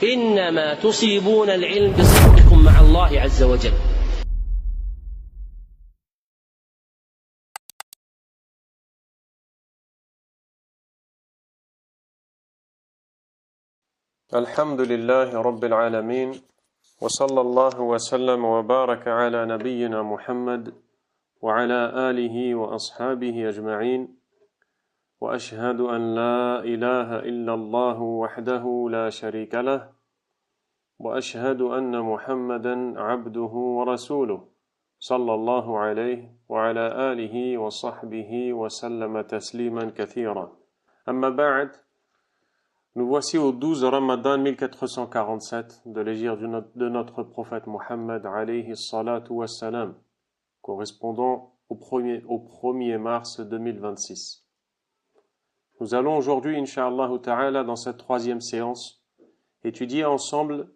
إنما تصيبون العلم بصدقكم مع الله عز وجل. الحمد لله رب العالمين وصلى الله وسلم وبارك على نبينا محمد وعلى آله وأصحابه أجمعين وأشهد أن لا إله إلا الله وحده لا شريك له وأشهد أن محمدا عبده ورسوله صلى الله عليه وعلى آله وصحبه وسلم تسليما كثيرا. أما بعد. Nous voici au 12 Ramadan 1447 de l'hégire de notre prophète Mohammed alayhi salatu wassalam, correspondant au 1er mars 2026. Nous allons aujourd'hui, Inch'Allah ta'ala, dans cette troisième séance, étudier ensemble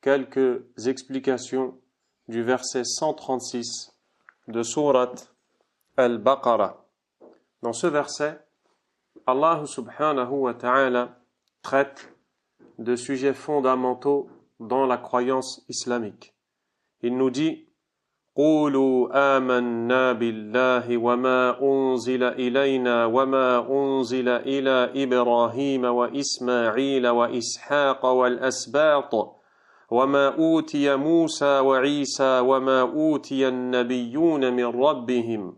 quelques explications du verset 136 de Sourate Al-Baqarah. Dans ce verset, Allah subhanahu wa ta'ala traite de sujets fondamentaux dans la croyance islamique. Il nous dit قولوا آمنا بالله وما أنزل إلينا وما أنزل إلى إبراهيم وإسماعيل وإسحاق والأسباط وما أوتي موسى وعيسى وما أوتي النبيون من ربهم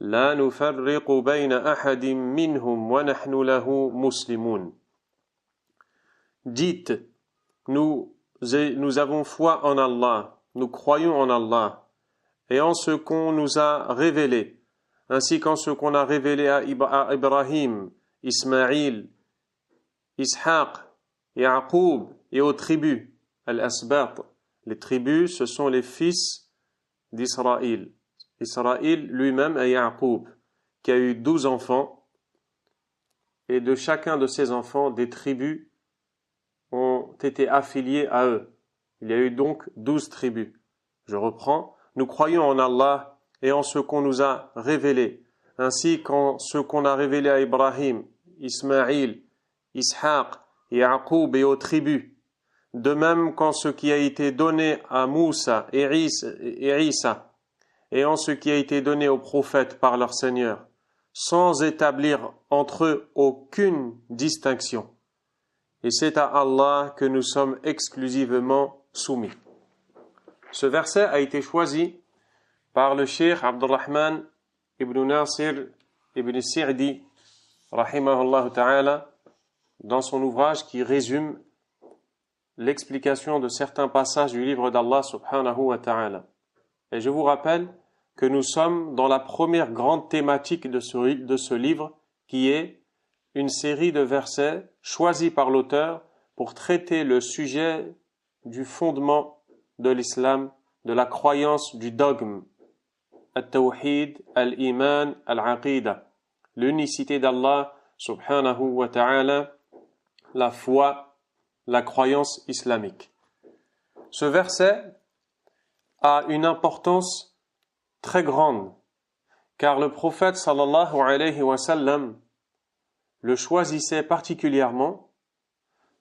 لا نفرق بين أحد منهم ونحن له مسلمون. Dites, nous avons foi en Allah, nous croyons en Allah, et en ce qu'on nous a révélé, ainsi qu'en ce qu'on a révélé à Ibrahim, Ismaïl, Ishaq, Yaqub et aux tribus, Al-Asbat. Les tribus, ce sont les fils d'Israël. Israël lui-même est Yaqub, qui a eu 12 enfants, et de chacun de ces enfants, des tribus ont été affiliées à eux. Il y a eu donc 12 tribus. Je reprends. Nous croyons en Allah et en ce qu'on nous a révélé, ainsi qu'en ce qu'on a révélé à Ibrahim, Ismaïl, Ishaq, Yaqub et aux tribus. De même qu'en ce qui a été donné à Moussa et Isa, et en ce qui a été donné aux prophètes par leur Seigneur, sans établir entre eux aucune distinction. Et c'est à Allah que nous sommes exclusivement soumis. Ce verset a été choisi par le Cheikh Abdurrahman ibn Nasir ibn Sa'di, rahimahullah ta'ala, dans son ouvrage qui résume l'explication de certains passages du livre d'Allah subhanahu wa ta'ala. Et je vous rappelle que nous sommes dans la première grande thématique de ce livre, qui est une série de versets choisis par l'auteur pour traiter le sujet du fondement de l'islam, de la croyance, du dogme, al-tawhid, al-iman, al-aqida, l'unicité d'Allah subhanahu wa ta'ala, la foi, la croyance islamique. Ce verset a une importance très grande, car le prophète sallallahu alayhi wa sallam le choisissait particulièrement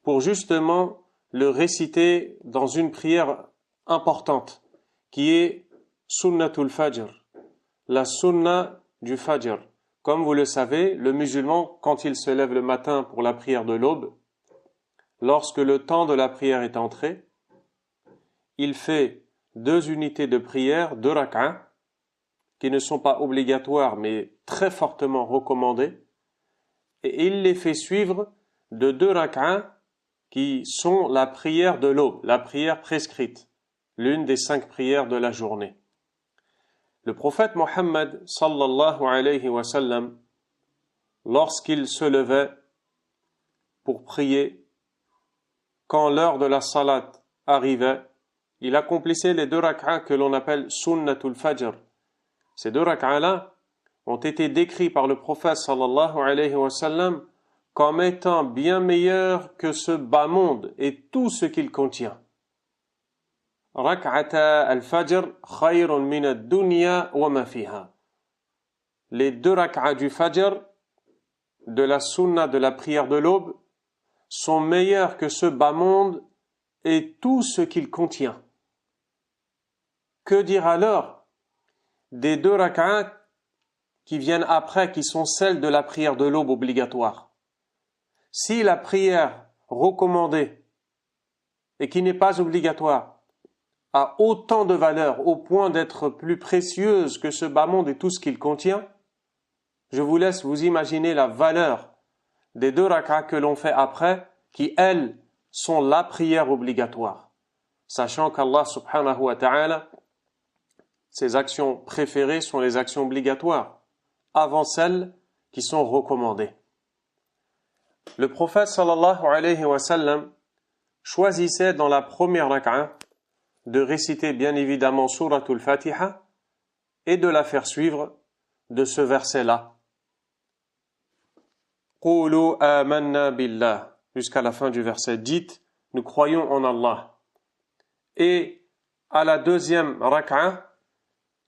pour justement le réciter dans une prière importante, qui est Sunnatul Fajr, la sunna du Fajr. Comme vous le savez, le musulman, quand il se lève le matin pour la prière de l'aube, lorsque le temps de la prière est entré, il fait 2 unités de prière, 2 rak'a, qui ne sont pas obligatoires mais très fortement recommandées, et il les fait suivre de 2 rak'a qui sont la prière de l'aube, la prière prescrite, l'une des 5 prières de la journée. Le prophète Mohammed sallallahu alayhi wa sallam, lorsqu'il se levait pour prier, quand l'heure de la salat arrivait, il accomplissait les 2 rak'a que l'on appelle Sunnatul Fajr. Ces 2 rak'a-là ont été décrits par le prophète sallallahu alayhi wa sallam comme étant bien meilleurs que ce bas monde et tout ce qu'il contient. Rak'ata al-fajr khayrun min ad-dunya wa ma fiha. Les 2 rak'a du fajr, de la sunna de la prière de l'aube, sont meilleurs que ce bas monde et tout ce qu'il contient. Que dire alors des 2 rak'at qui viennent après, qui sont celles de la prière de l'aube obligatoire? Si la prière recommandée et qui n'est pas obligatoire a autant de valeur au point d'être plus précieuse que ce bas monde et tout ce qu'il contient, je vous laisse vous imaginer la valeur des 2 rak'at que l'on fait après, qui elles sont la prière obligatoire, sachant qu'Allah subhanahu wa ta'ala, ses actions préférées sont les actions obligatoires, avant celles qui sont recommandées. Le prophète sallallahu alayhi wa sallam choisissait dans la première rak'a de réciter bien évidemment Suratul Fatiha et de la faire suivre de ce verset-là. Qulu amanna billah, jusqu'à la fin du verset. Dites, nous croyons en Allah. Et à la deuxième rak'a,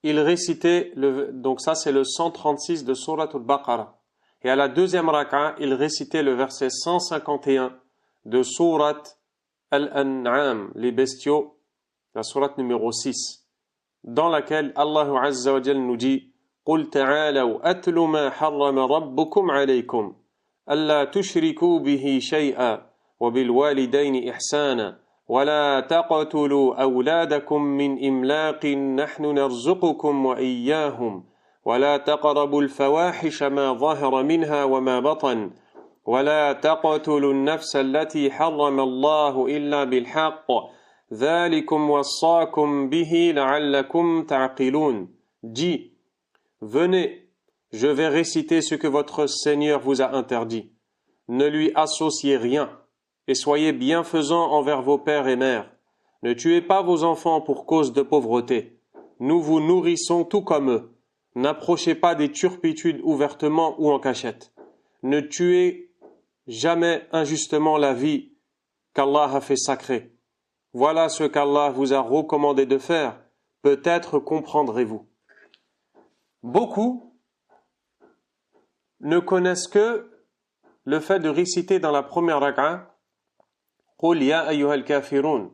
il récitait, donc ça c'est le 136 de Suratul Baqarah. Et à la deuxième rak'a, il récitait le verset 151 de Surat Al-An'am, les bestiaux, la sourate numéro 6, dans laquelle Allah Azza wa Jal nous dit قُلْ تَعَالَوْا أَتْلُ مَا حَرَّمَ رَبُّكُمْ عَلَيْكُمْ أَلَّا تُشْرِكُوا بِهِ شَيْئًا وَبِالْوَالِدَيْنِ إِحْسَانًا ولا تقتلوا أولادكم من إملاق نحن نرزقكم وإياهم ولا تقربوا الفواحش ما ظهر منها وما بطن ولا تقتلوا النفس التي حرم الله إلا بالحق ذلكم وصاكم به لعلكم تعقلون. Dis, venez, je vais réciter ce que votre Seigneur vous a interdit. Ne lui associez rien. Et soyez bienfaisants envers vos pères et mères. Ne tuez pas vos enfants pour cause de pauvreté. Nous vous nourrissons tout comme eux. N'approchez pas des turpitudes ouvertement ou en cachette. Ne tuez jamais injustement la vie qu'Allah a fait sacrée. Voilà ce qu'Allah vous a recommandé de faire. Peut-être comprendrez-vous. Beaucoup ne connaissent que le fait de réciter dans la première rak'a قُلْ يَا أَيُّهَا الْكَافِرُونَ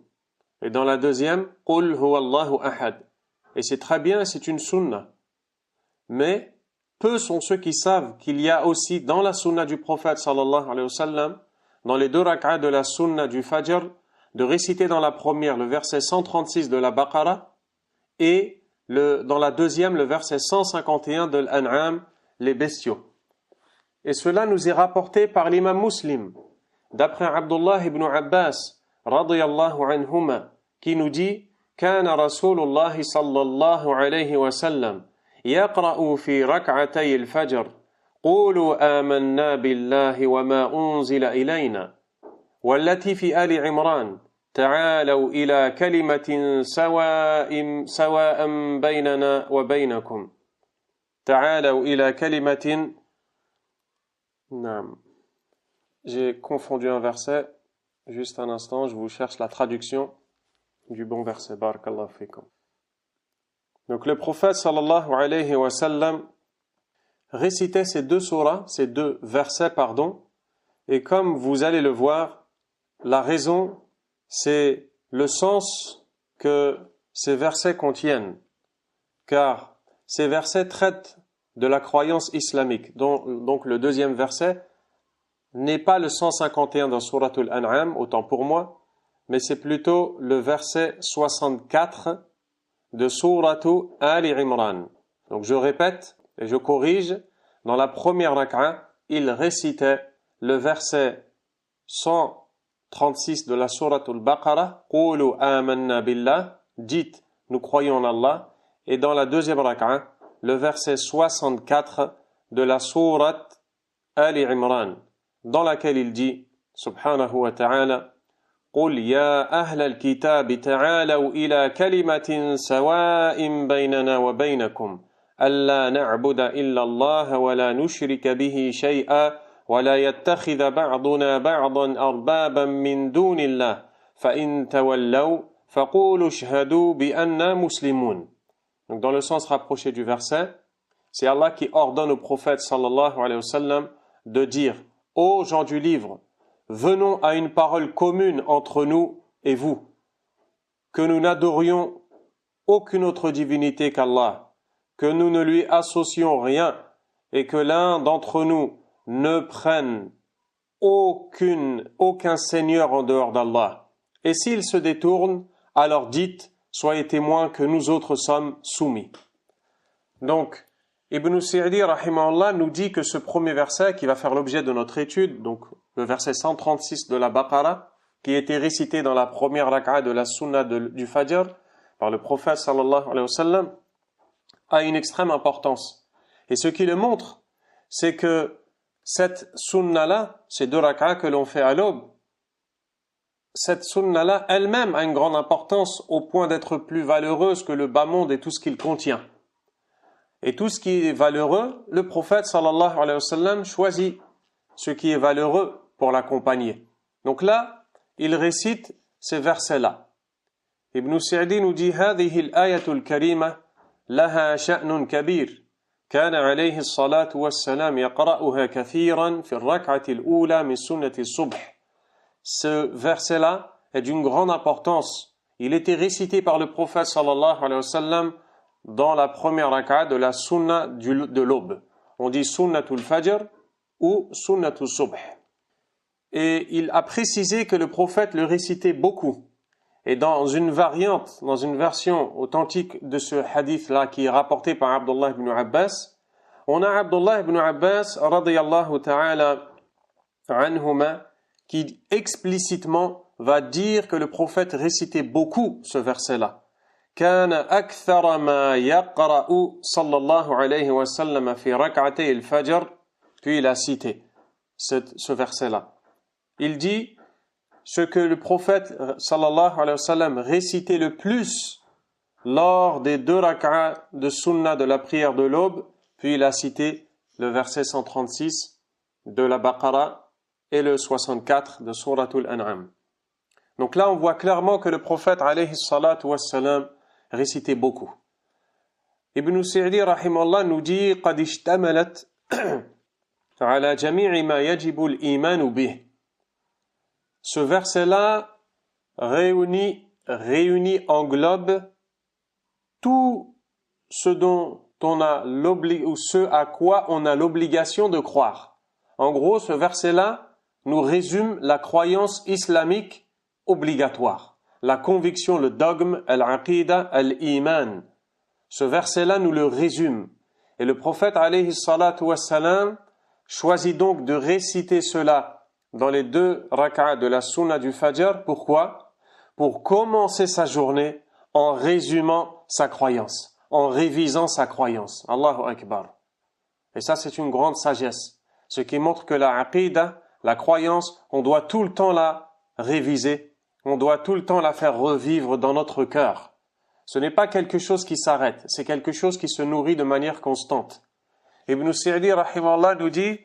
et dans la deuxième قُلْ هُوَ اللَّهُ أَحَدٌ. Et c'est très bien, c'est une sunna. Mais peu sont ceux qui savent qu'il y a aussi dans la sunna du prophète sallallahu alayhi wa sallam, dans les 2 rak'at de la sunna du Fajr, de réciter dans la première le verset 136 de la Baqarah et dans la deuxième le verset 151 de l'An'am, les bestiaux. Et cela nous est rapporté par l'imam Muslim, d'après Abdullah ibn Abbas, radiyallahu anhuma, qui nous dit كان رسول الله صلى الله عليه وسلم يقرأ في ركعتي الفجر قولوا آمنا بالله وما أنزل إلينا والتي في آل عمران تعالوا إلى كلمة سواء بيننا وبينكم تعالوا إلى كلمة نعم. J'ai confondu un verset. Juste un instant, je vous cherche la traduction du bon verset. Barakallahu fikum. Donc le prophète sallallahu alayhi wa sallam récitait ces 2 surahs, ces 2 versets, pardon. Et comme vous allez le voir, la raison, c'est le sens que ces versets contiennent. Car ces versets traitent de la croyance islamique. Donc le deuxième verset n'est pas le 151 dans Suratul An'am, autant pour moi, mais c'est plutôt le verset 64 de Suratul Ali Imran. Donc je répète et je corrige, dans la première rak'a, il récitait le verset 136 de la Suratul Baqarah, Qulu amanna billah, dites, nous croyons en Allah, et dans la deuxième rak'a, le verset 64 de la Sourate Ali Imran, dans laquelle il dit, subhanahu wa ta'ala, قُلْ يَا أَهْلَ الْكِتَابِ تَعَالَوْا إِلَى كَلِمَةٍ سَوَاءٍ بَيْنَنَا وَبَيْنَكُمْ أَلَّا نَعْبُدَ إِلَّا اللَّهَ وَلَا نُشْرِكَ بِهِ شَيْئًا وَلَا يَتَّخِذَ بَعْضُنَا بَعْضًا أَرْبَابًا مِّن دُونِ اللَّهِ فَإِن تَوَلَّوْا فَقُولُوا اشْهَدُوا بِأَنَّا مُسْلِمُونَ. Donc dans le sens rapproché du verset, c'est Allah qui ordonne au prophète sallallahu alayhi wa sallam de dire: Ô gens du livre, venons à une parole commune entre nous et vous, que nous n'adorions aucune autre divinité qu'Allah, que nous ne lui associons rien et que l'un d'entre nous ne prenne aucun seigneur en dehors d'Allah. Et s'il se détourne, alors dites, soyez témoins que nous autres sommes soumis. Donc, Ibn Sa'di rahimahullah nous dit que ce premier verset qui va faire l'objet de notre étude, donc le verset 136 de la Baqara, qui était récité dans la première raka'a de la sunna du Fajr par le prophète sallallahu alayhi wa sallam, a une extrême importance. Et ce qui le montre, c'est que cette sunna-là, ces 2 raka'a que l'on fait à l'aube, cette sunna-là elle-même a une grande importance au point d'être plus valeureuse que le bas monde et tout ce qu'il contient. Et tout ce qui est valeureux, le prophète sallallahu alayhi wa sallam choisit ce qui est valeureux pour l'accompagner. Donc là, il récite ces versets-là. Ibn Sa'di nous dit هذه الآية الكريمة لها شأن كبير كان عليه الصلاة والسلام يقرأها كثيرا في الركعة الأولى من سنة الصبح. Ce verset-là est d'une grande importance. Il était récité par le prophète sallallahu alayhi wa sallam dans la première raka'a de la sunna de l'aube. On dit sunnatul fajr ou sunnatul subh. Et il a précisé que le prophète le récitait beaucoup. Et dans une variante, dans une version authentique de ce hadith-là qui est rapporté par Abdullah ibn Abbas, on a Abdullah ibn Abbas radiyallahu ta'ala anhuma qui explicitement va dire que le prophète récitait beaucoup ce verset-là. كان أكثر ما يقرأ صلى الله عليه وسلم في ركعتي الفجر. Puis il a cité ce verset-là. Il dit ce que le prophète sallallahu alayhi wa sallam récitait le plus lors des 2 raka'a de sunna de la prière de l'aube. Puis il a cité le verset 136 de la Baqara et le 64 de Suratul An'am. Donc là on voit clairement que le prophète alayhi salatu wassalam récitait beaucoup. Ibn Sa'di rahimahullah nous dit قد اشتملت على جميع ما يجب الإيمان به. Ce verset-là englobe tout ce dont on a ou ce à quoi on a l'obligation de croire. En gros, ce verset-là nous résume la croyance islamique obligatoire. La conviction, le dogme, al-aqida, al-iman. Ce verset-là nous le résume. Et le prophète, alayhi salatu wassalam, choisit donc de réciter cela dans les 2 raka'a de la sunna du Fajr. Pourquoi? Pour commencer sa journée en résumant sa croyance, en révisant sa croyance. Allahu Akbar. Et ça, c'est une grande sagesse. Ce qui montre que la aqida, la croyance, on doit tout le temps la réviser. On doit tout le temps la faire revivre dans notre cœur. Ce n'est pas quelque chose qui s'arrête, c'est quelque chose qui se nourrit de manière constante. Ibn Sa'di rahimahullah nous dit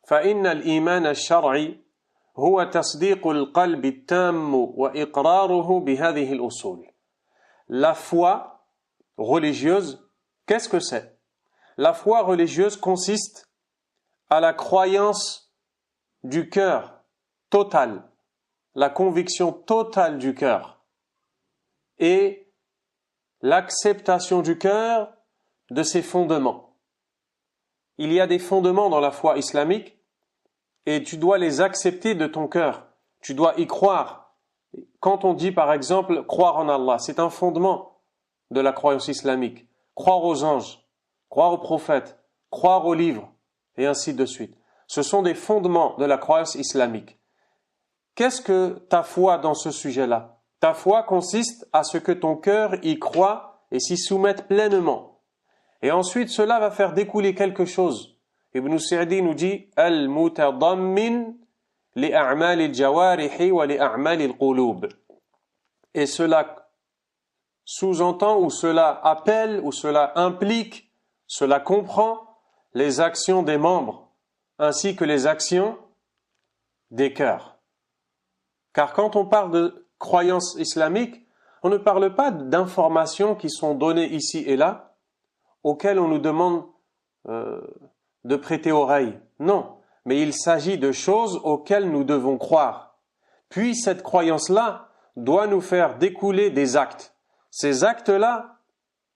فإن الإيمان الشرعي هو تصديق القلب التام وإقراره بهذه الأصول. La foi religieuse, qu'est-ce que c'est? La foi religieuse consiste à la croyance du cœur totale, la conviction totale du cœur et l'acceptation du cœur de ses fondements. Il y a des fondements dans la foi islamique et tu dois les accepter de ton cœur. Tu dois y croire. Quand on dit par exemple croire en Allah, c'est un fondement de la croyance islamique. Croire aux anges, croire aux prophètes, croire aux livres et ainsi de suite. Ce sont des fondements de la croyance islamique. Qu'est-ce que ta foi dans ce sujet-là? Ta foi consiste à ce que ton cœur y croit et s'y soumette pleinement. Et ensuite, cela va faire découler quelque chose. Ibn Sa'di nous dit « Al-mutadammin li'a'mal al-jawarihi wa li'a'mal al-qulub » Et cela sous-entend ou cela appelle ou cela implique, cela comprend les actions des membres ainsi que les actions des cœurs. Car quand on parle de croyance islamique, on ne parle pas d'informations qui sont données ici et là, auxquelles on nous demande de prêter oreille. Non, mais il s'agit de choses auxquelles nous devons croire. Puis cette croyance-là doit nous faire découler des actes. Ces actes-là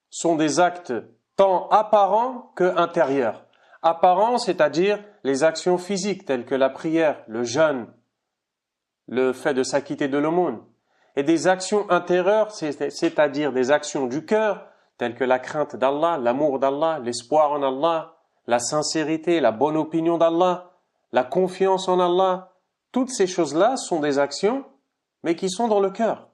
sont des actes tant apparents que intérieurs. Apparents, c'est-à-dire les actions physiques telles que la prière, le jeûne, le fait de s'acquitter de l'aumône. Et des actions intérieures, c'est-à-dire des actions du cœur, telles que la crainte d'Allah, l'amour d'Allah, l'espoir en Allah, la sincérité, la bonne opinion d'Allah, la confiance en Allah. Toutes ces choses-là sont des actions, mais qui sont dans le cœur.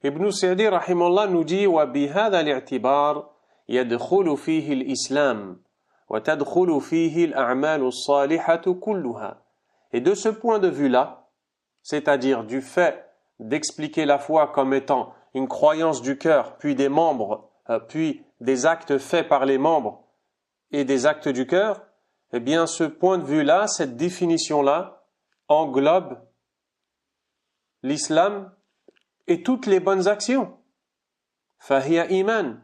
Ibn Sa'di rahimahullah nous dit وَبِهَذَا الْاعْتِبَارِ يَدْخُلُ فِيهِ الْإِسْلَامِ وَتَدْخُلُ فِيهِ الْأَعْمَالُ الصَّالِحَةُ كُلُّهَا. Et de ce point de vue-là, c'est-à-dire du fait d'expliquer la foi comme étant une croyance du cœur, puis des membres, puis des actes faits par les membres et des actes du cœur, eh bien ce point de vue-là, cette définition-là, englobe l'islam et toutes les bonnes actions. Fahiya iman,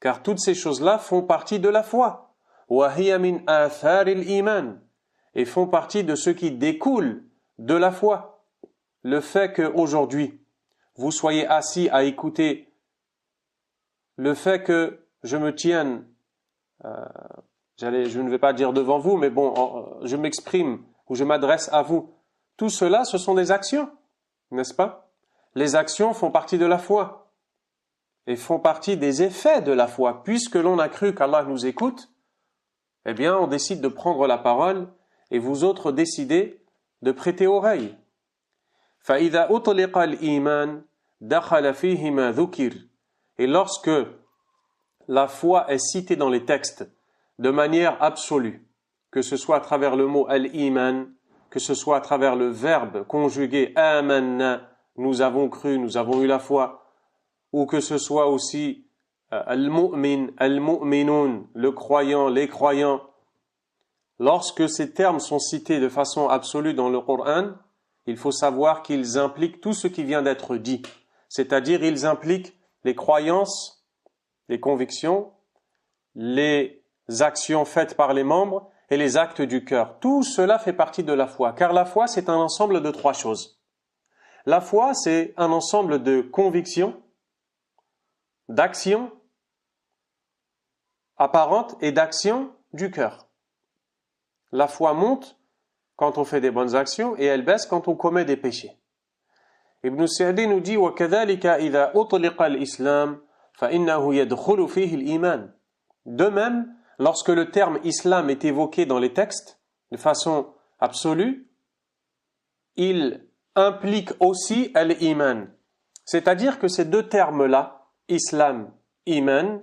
car toutes ces choses-là font partie de la foi. Wa hiya min athar al-iman, et font partie de ce qui découle de la foi. Le fait qu'aujourd'hui, vous soyez assis à écouter, le fait que je me tienne, je ne vais pas dire devant vous, mais bon, je m'exprime ou je m'adresse à vous, tout cela, ce sont des actions, n'est-ce pas? Les actions font partie de la foi et font partie des effets de la foi. Puisque l'on a cru qu'Allah nous écoute, eh bien, on décide de prendre la parole et vous autres décidez de prêter oreille. فَإِذَا أُطْلِقَ الْإِيمَانِ دَخَلَ فِيهِ مَا ذُكِرَ. Et lorsque la foi est citée dans les textes de manière absolue, que ce soit à travers le mot al-iman, que ce soit à travers le verbe conjugué amanna, nous avons cru, nous avons eu la foi, ou que ce soit aussi al-mu'min, al-mu'minun, le croyant, les croyants. Lorsque ces termes sont cités de façon absolue dans le Coran, il faut savoir qu'ils impliquent tout ce qui vient d'être dit, c'est-à-dire ils impliquent les croyances, les convictions, les actions faites par les membres et les actes du cœur. Tout cela fait partie de la foi, car la foi c'est un ensemble de trois choses. La foi c'est un ensemble de convictions, d'actions apparentes et d'actions du cœur. La foi monte quand on fait des bonnes actions et elle baisse quand on commet des péchés. Ibn Sa'di nous dit وَكَذَلِكَ إِذَا أُطْلِقَ الْإِسْلَامِ فَإِنَّهُ يَدْخُلُ فِيهِ الْإِيمَانِ. De même, lorsque le terme islam est évoqué dans les textes de façon absolue, il implique aussi al-iman. C'est-à-dire que ces deux termes-là, islam, iman,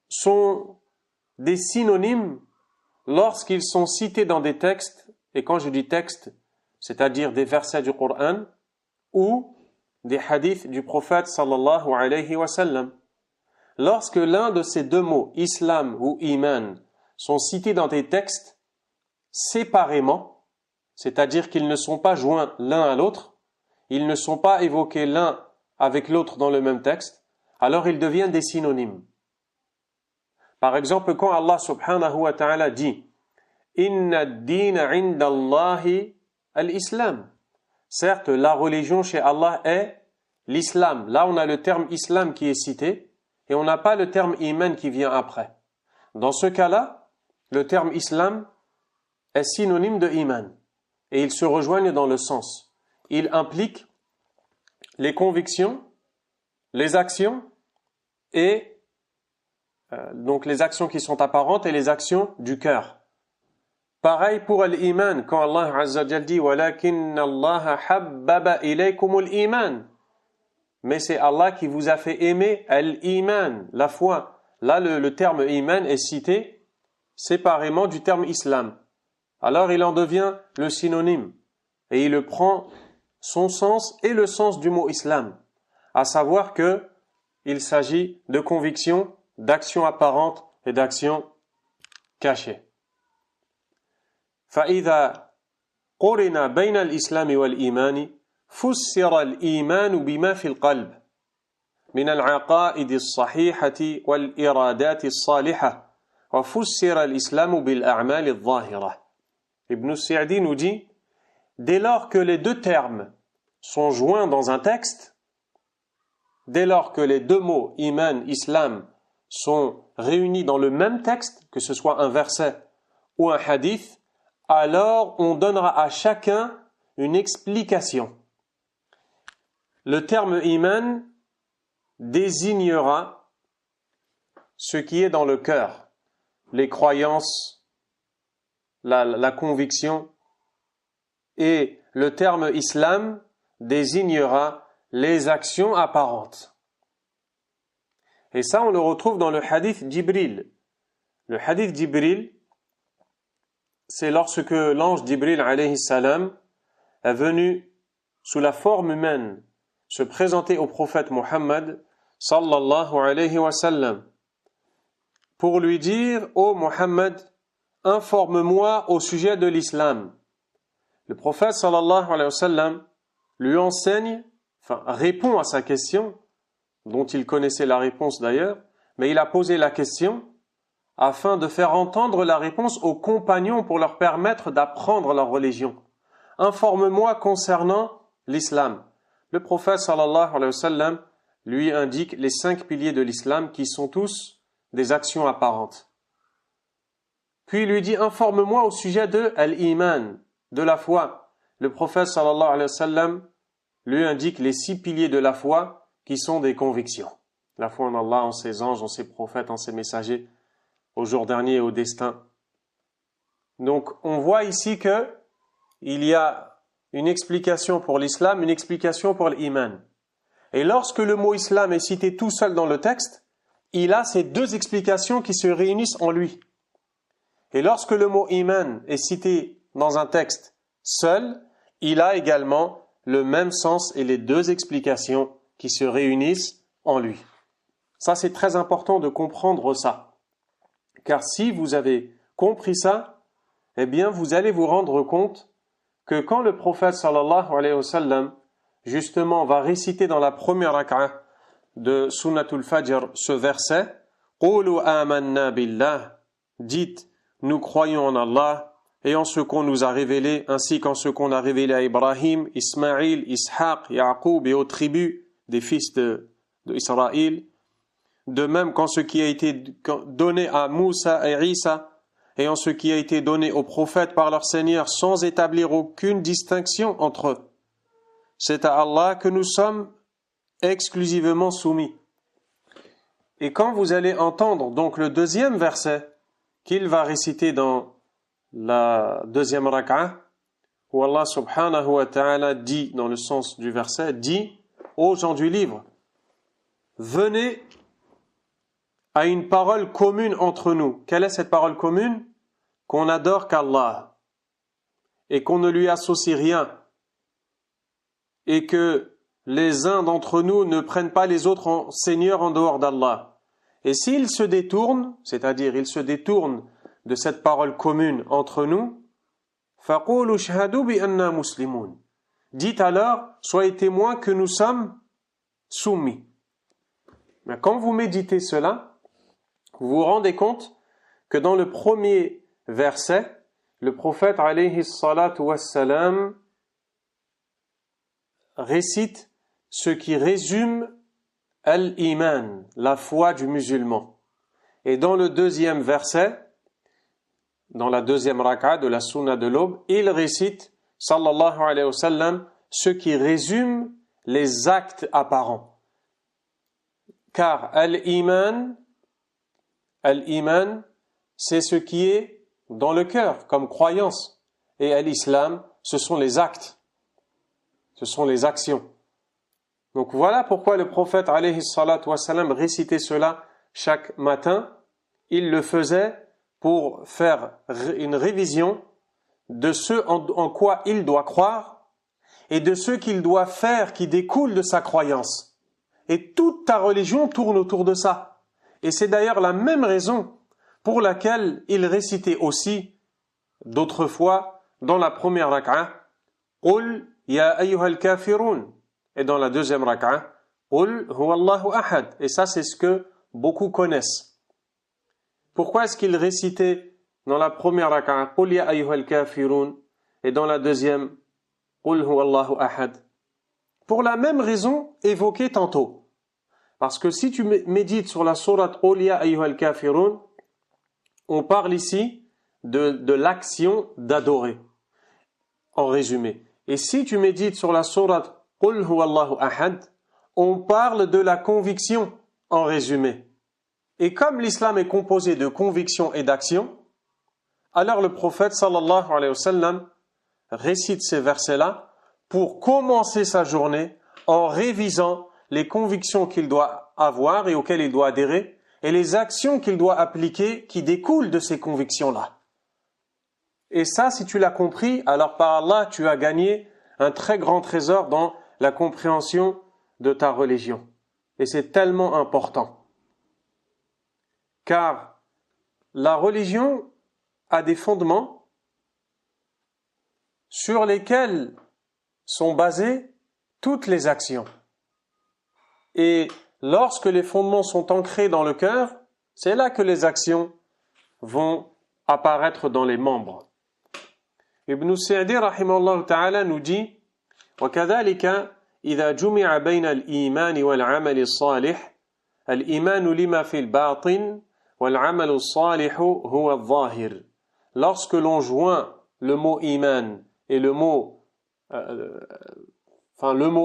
sont des synonymes lorsqu'ils sont cités dans des textes, et quand je dis texte, c'est-à-dire des versets du Coran ou des hadiths du prophète sallallahu alayhi wa sallam. Lorsque l'un de ces deux mots, islam ou iman, sont cités dans des textes séparément, c'est-à-dire qu'ils ne sont pas joints l'un à l'autre, ils ne sont pas évoqués l'un avec l'autre dans le même texte, alors ils deviennent des synonymes. Par exemple, quand Allah subhanahu wa ta'ala dit « Inna ad-dina 'inda Allahi al-Islam » certes, la religion chez Allah est l'islam. Là, on a le terme islam qui est cité et on n'a pas le terme iman qui vient après. Dans ce cas-là, le terme islam est synonyme de iman et ils se rejoignent dans le sens. Il implique les convictions, les actions et donc les actions qui sont apparentes et les actions du cœur. Pareil pour l'iman, quand Allah Azza wa Jalla dit وَلَكِنَّ اللَّهَ حَبَّبَ إِلَيْكُمُ الْإِيمَانِ. Mais c'est Allah qui vous a fait aimer l'iman, la foi. Là, le terme iman est cité séparément du terme islam. Alors il en devient le synonyme et il prend son sens et le sens du mot islam, à savoir que il s'agit de convictions, d'actions apparentes et d'actions cachées. فإذا قرن بين الإسلام والإيمان فسر الإيمان بما في القلب من العقائد الصحيحة والإرادات الصالحة وفسر الإسلام بالأعمال الظاهرة. Ibn Sa'di nous dit, dès lors que les deux termes sont joints dans un texte, dès lors que les deux mots iman, islam sont réunis dans le même texte, que ce soit un verset ou un hadith, alors on donnera à chacun une explication. Le terme iman désignera ce qui est dans le cœur, les croyances, la conviction, et le terme islam désignera les actions apparentes. Et ça, on le retrouve dans le hadith Jibril. Le hadith Jibril, c'est lorsque l'ange Jibril alayhi salam est venu sous la forme humaine se présenter au prophète Muhammad sallallahu alayhi wa sallam pour lui dire: ô Muhammad, informe-moi au sujet de l'islam. Le prophète sallallahu alayhi wa sallam lui enseigne, répond à sa question, dont il connaissait la réponse d'ailleurs, mais il a posé la question afin de faire entendre la réponse aux compagnons pour leur permettre d'apprendre leur religion. Informe-moi concernant l'islam. Le prophète sallallahu alayhi wa sallam lui indique les 5 piliers de l'islam qui sont tous des actions apparentes. Puis il lui dit: informe-moi au sujet de l'iman, de la foi. Le prophète sallallahu alayhi wa sallam lui indique les 6 piliers de la foi qui sont des convictions. La foi en Allah, en ses anges, en ses prophètes, en ses messagers, au jour dernier et au destin. Donc on voit ici que il y a une explication pour l'islam, une explication pour l'iman. Et lorsque le mot islam est cité tout seul dans le texte, il a ces 2 explications qui se réunissent en lui. Et lorsque le mot iman est cité dans un texte seul, il a également le même sens et les 2 explications qui se réunissent en lui. Ça, c'est très important de comprendre ça. Car si vous avez compris ça, eh bien, vous allez vous rendre compte que quand le prophète sallallahu alayhi wa sallam, justement, va réciter dans la première rak'a de Sunnatul Fajr ce verset, « Qulu amanna billah » dites, nous croyons en Allah et en ce qu'on nous a révélé, ainsi qu'en ce qu'on a révélé à Ibrahim, Ismaïl, Ishaq, Yaqub et aux tribus des fils d'Israël, de même qu'en ce qui a été donné à Moussa et Isa, et en ce qui a été donné aux prophètes par leur Seigneur, sans établir aucune distinction entre eux. C'est à Allah que nous sommes exclusivement soumis. Et quand vous allez entendre donc le 2e verset qu'il va réciter dans la 2e rak'a, où Allah subhanahu wa ta'ala dit, dans le sens du verset, dit: ô gens du livre, venez à une parole commune entre nous. Quelle est cette parole commune? Qu'on n'adore qu'Allah et qu'on ne lui associe rien, et que les uns d'entre nous ne prennent pas les autres en seigneurs en dehors d'Allah. Et s'ils se détournent, c'est-à-dire ils se détournent de cette parole commune entre nous, فَقُولُوا شْهَدُوا بِأَنَّا مُسْلِمُونَ. Dites alors, soyez témoins que nous sommes soumis. Mais quand vous méditez cela, vous vous rendez compte que dans le premier verset, le prophète alayhi salatu wassalam récite ce qui résume al-iman, la foi du musulman. Et dans le 2e verset, dans la 2e rak'a de la sunna de l'aube, il récite, sallallahu alayhi wa sallam, ce qui résume les actes apparents. Car al-iman, c'est ce qui est dans le cœur comme croyance. Et l'islam, ce sont les actes. Ce sont les actions. Donc voilà pourquoi le prophète alayhi salatu wassalam récitait cela chaque matin. Il le faisait pour faire une révision de ce en quoi il doit croire et de ce qu'il doit faire qui découle de sa croyance. Et toute ta religion tourne autour de ça. Et c'est d'ailleurs la même raison pour laquelle il récitait aussi d'autres fois dans la première rak'a Qul ya ayyuhal kafirun, et dans la 2e rak'a Qul huwa Allahu ahad. Et ça, c'est ce que beaucoup connaissent. Pourquoi est-ce qu'il récitait dans la première raka'a Qul ya ayyuhal kafirun et dans la deuxième Qul huwallahu ahad? Pour la même raison évoquée tantôt. Parce que si tu médites sur la sourate Qul ya ayyuhal kafirun, on parle ici de l'action d'adorer, en résumé. Et si tu médites sur la sourate Qul huwallahu ahad, on parle de la conviction, en résumé. Et comme l'islam est composé de conviction et d'action, alors le prophète sallallahu alayhi wa sallam récite ces versets-là pour commencer sa journée en révisant les convictions qu'il doit avoir et auxquelles il doit adhérer et les actions qu'il doit appliquer qui découlent de ces convictions-là. Et ça, si tu l'as compris, alors par Allah, tu as gagné un très grand trésor dans la compréhension de ta religion. Et c'est tellement important. Car la religion a des fondements sur lesquels sont basées toutes les actions. Et lorsque les fondements sont ancrés dans le cœur, c'est là que les actions vont apparaître dans les membres. Ibn Sa'di rahimahullah ta'ala nous dit وَكَذَلِكَ إِذَا جُمِعَ بَيْنَ الْإِيمَانِ وَالْعَمَلِ الصَّالِحِ الْإِيمَانُ لِمَا فِي الْبَاطِنِ وَالْعَمَلُ الصَّالِحُ هُوَ الظَّاهِرِ. Lorsque l'on joint le mot iman et le mot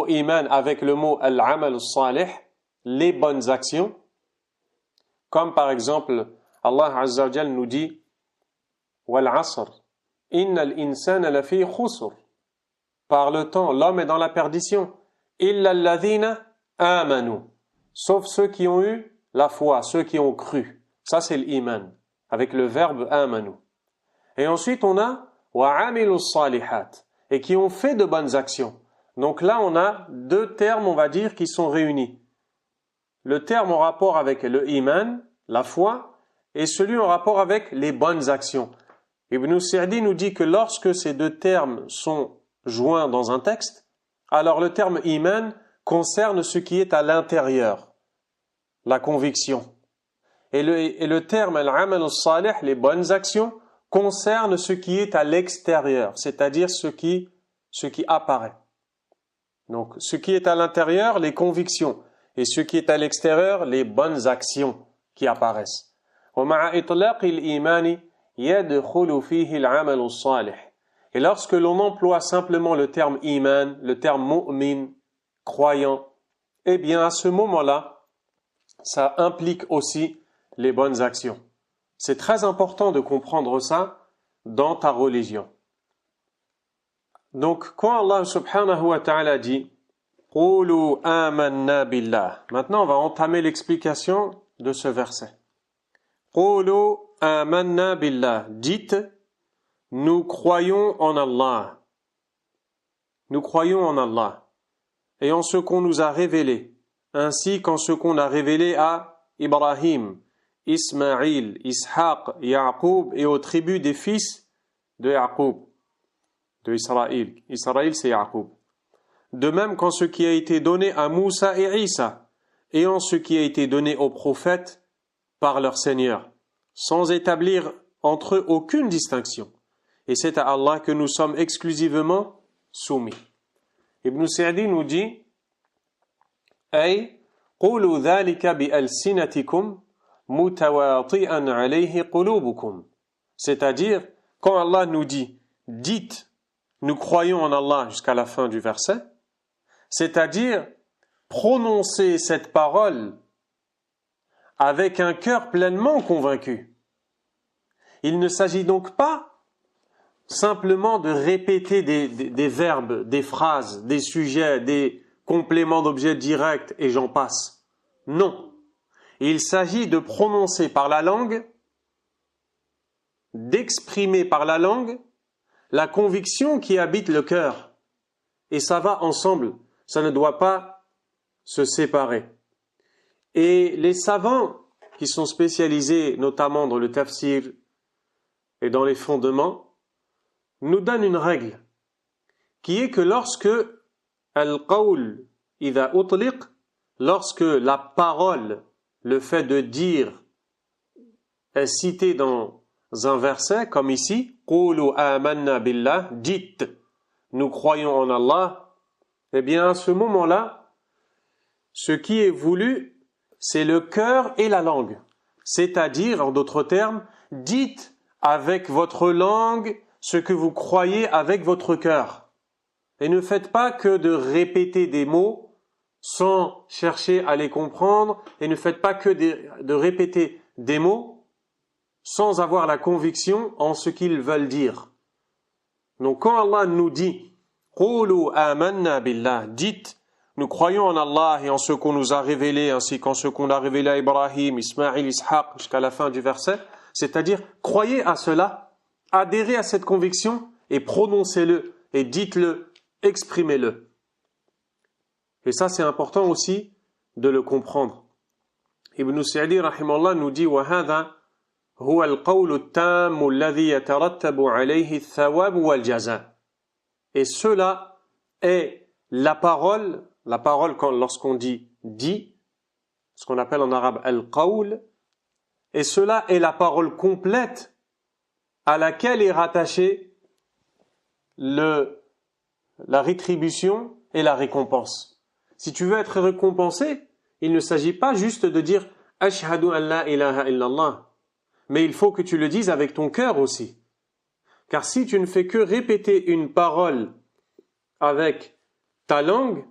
iman avec le mot al-amal al-salih, les bonnes actions, comme par exemple Allah Azza wa Jal nous dit wal asr innal insana lafi khusr, par le temps l'homme est dans la perdition, illa alladhina amanu, sauf ceux qui ont eu la foi, ceux qui ont cru. Ça c'est l'iman avec le verbe amanu. Et ensuite on a wa amilu salihat, et qui ont fait de bonnes actions. Donc là on a deux termes, on va dire, qui sont réunis. Le terme en rapport avec le iman, la foi, et celui en rapport avec les bonnes actions. Ibn Sa'di nous dit que lorsque ces deux termes sont joints dans un texte, alors le terme iman concerne ce qui est à l'intérieur, la conviction. Et le terme al-amal al-salih, les bonnes actions, concerne ce qui est à l'extérieur, c'est-à-dire ce qui apparaît. Donc, ce qui est à l'intérieur, les convictions, et ce qui est à l'extérieur, les bonnes actions qui apparaissent. وَمَعَ إِطْلَاقِ الْإِيمَانِ يَدْخُلُ فِيهِ الْعَمَلُ الصَّالِحِ. Et lorsque l'on emploie simplement le terme iman, le terme mu'min, croyant, eh bien à ce moment-là, ça implique aussi les bonnes actions. C'est très important de comprendre ça dans ta religion. Donc, quand Allah subhanahu wa ta'ala dit « Qulu amanna billah », maintenant on va entamer l'explication de ce verset. « Qulu amanna billah » dites « Nous croyons en Allah ». Nous croyons en Allah et en ce qu'on nous a révélé, ainsi qu'en ce qu'on a révélé à Ibrahim, Ismaïl, Ishaq, Yaqub et aux tribus des fils de Yaqub, de Israël. Israël, c'est Yaqub. De même qu'en ce qui a été donné à Moussa et Isa, et en ce qui a été donné aux prophètes par leur Seigneur, sans établir entre eux aucune distinction. Et c'est à Allah que nous sommes exclusivement soumis. Ibn Sa'di nous dit Ay, qulu dhalika bi alsinatikum mutawati'an alayhi qulubukum. C'est-à-dire, quand Allah nous dit dites, nous croyons en Allah jusqu'à la fin du verset, c'est-à-dire prononcer cette parole avec un cœur pleinement convaincu. Il ne s'agit donc pas simplement de répéter des verbes, des phrases, des sujets, des compléments d'objets directs et j'en passe. Non. Il s'agit de prononcer par la langue, d'exprimer par la langue la conviction qui habite le cœur. Et ça va ensemble, ça ne doit pas se séparer. Et les savants qui sont spécialisés notamment dans le tafsir et dans les fondements, nous donnent une règle qui est que lorsque al-qawl idha utliq, lorsque la parole, le fait de dire est cité dans un verset, comme ici, Qulu amanna billah, dites, nous croyons en Allah, eh bien à ce moment-là, ce qui est voulu, c'est le cœur et la langue. C'est-à-dire, en d'autres termes, dites avec votre langue ce que vous croyez avec votre cœur. Et ne faites pas que de répéter des mots sans chercher à les comprendre, et ne faites pas que de répéter des mots sans avoir la conviction en ce qu'ils veulent dire. Donc quand Allah nous dit « Qulu amanna billah » dites « Nous croyons en Allah et en ce qu'on nous a révélé, ainsi qu'en ce qu'on a révélé à Ibrahim, Ismaïl, Ishaq, jusqu'à la fin du verset, c'est-à-dire croyez à cela, adhérez à cette conviction et prononcez-le, et dites-le, exprimez-le. » Et ça, c'est important aussi de le comprendre. Ibn Sa'di, rahimallah, nous dit وَهَذَا هُوَ الْقَوْلُ التَّامُ الَّذِي يَتَرَتَّبُ عَلَيْهِ الثَّوَابُ وَالْجَزَاءُ. Et cela est la parole lorsqu'on dit ce qu'on appelle en arabe al-qawl, et cela est la parole complète à laquelle est rattachée la rétribution et la récompense. Si tu veux être récompensé, il ne s'agit pas juste de dire « Ashhadu an la ilaha illallah », mais il faut que tu le dises avec ton cœur aussi. Car si tu ne fais que répéter une parole avec ta langue,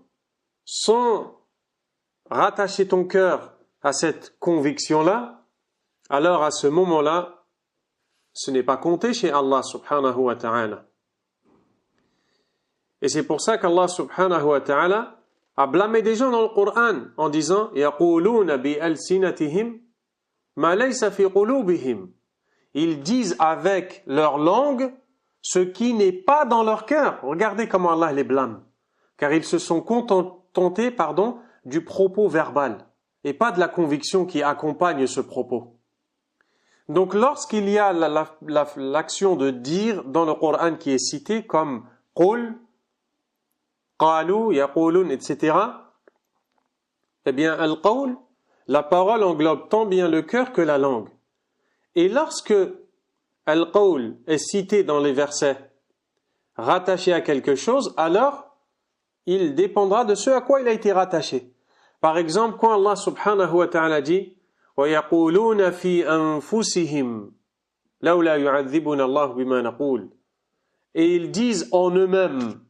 sans rattacher ton cœur à cette conviction-là, alors à ce moment-là, ce n'est pas compté chez Allah subhanahu wa ta'ala. Et c'est pour ça qu'Allah subhanahu wa ta'ala a blâmé des gens dans le Coran en disant يَقُولُونَ بِأَلْسِنَتِهِمْ مَا لَيْسَ فِي قُلُوبِهِمْ. Ils disent avec leur langue ce qui n'est pas dans leur cœur. Regardez comment Allah les blâme. Car ils se sont contentés du propos verbal et pas de la conviction qui accompagne ce propos. Donc lorsqu'il y a l'action de dire dans le Coran qui est citée comme « qul », qalu, yaqulun, etc. Eh bien, al-qawl, la parole englobe tant bien le cœur que la langue. Et lorsque al-qawl est cité dans les versets rattaché à quelque chose, alors il dépendra de ce à quoi il a été rattaché. Par exemple, quand Allah subhanahu wa ta'ala dit وَيَقُولُونَ فِي أَنفُسِهِمْ لَوْلَا يُعَذِّبُنَ اللَّهُ بِمَا نَقُولُ. Et ils disent en eux-mêmes,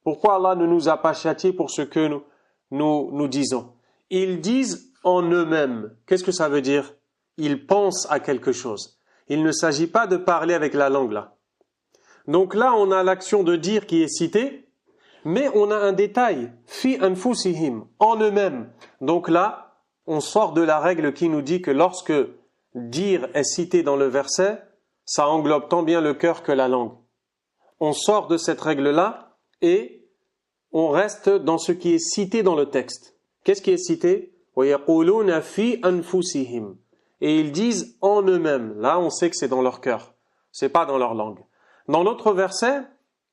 pourquoi Allah ne nous a pas châtiés pour ce que nous disons? Ils disent en eux-mêmes. Qu'est-ce que ça veut dire? Ils pensent à quelque chose. Il ne s'agit pas de parler avec la langue là. Donc là, on a l'action de dire qui est citée, mais on a un détail, fi anfusihim, en eux-mêmes. Donc là, on sort de la règle qui nous dit que lorsque dire est cité dans le verset, ça englobe tant bien le cœur que la langue. On sort de cette règle-là et on reste dans ce qui est cité dans le texte. Qu'est-ce qui est cité? وَيَقُولُونَ فِي أَنفُسِهِمْ. Et ils disent en eux-mêmes. Là, on sait que c'est dans leur cœur. C'est pas dans leur langue. Dans l'autre verset,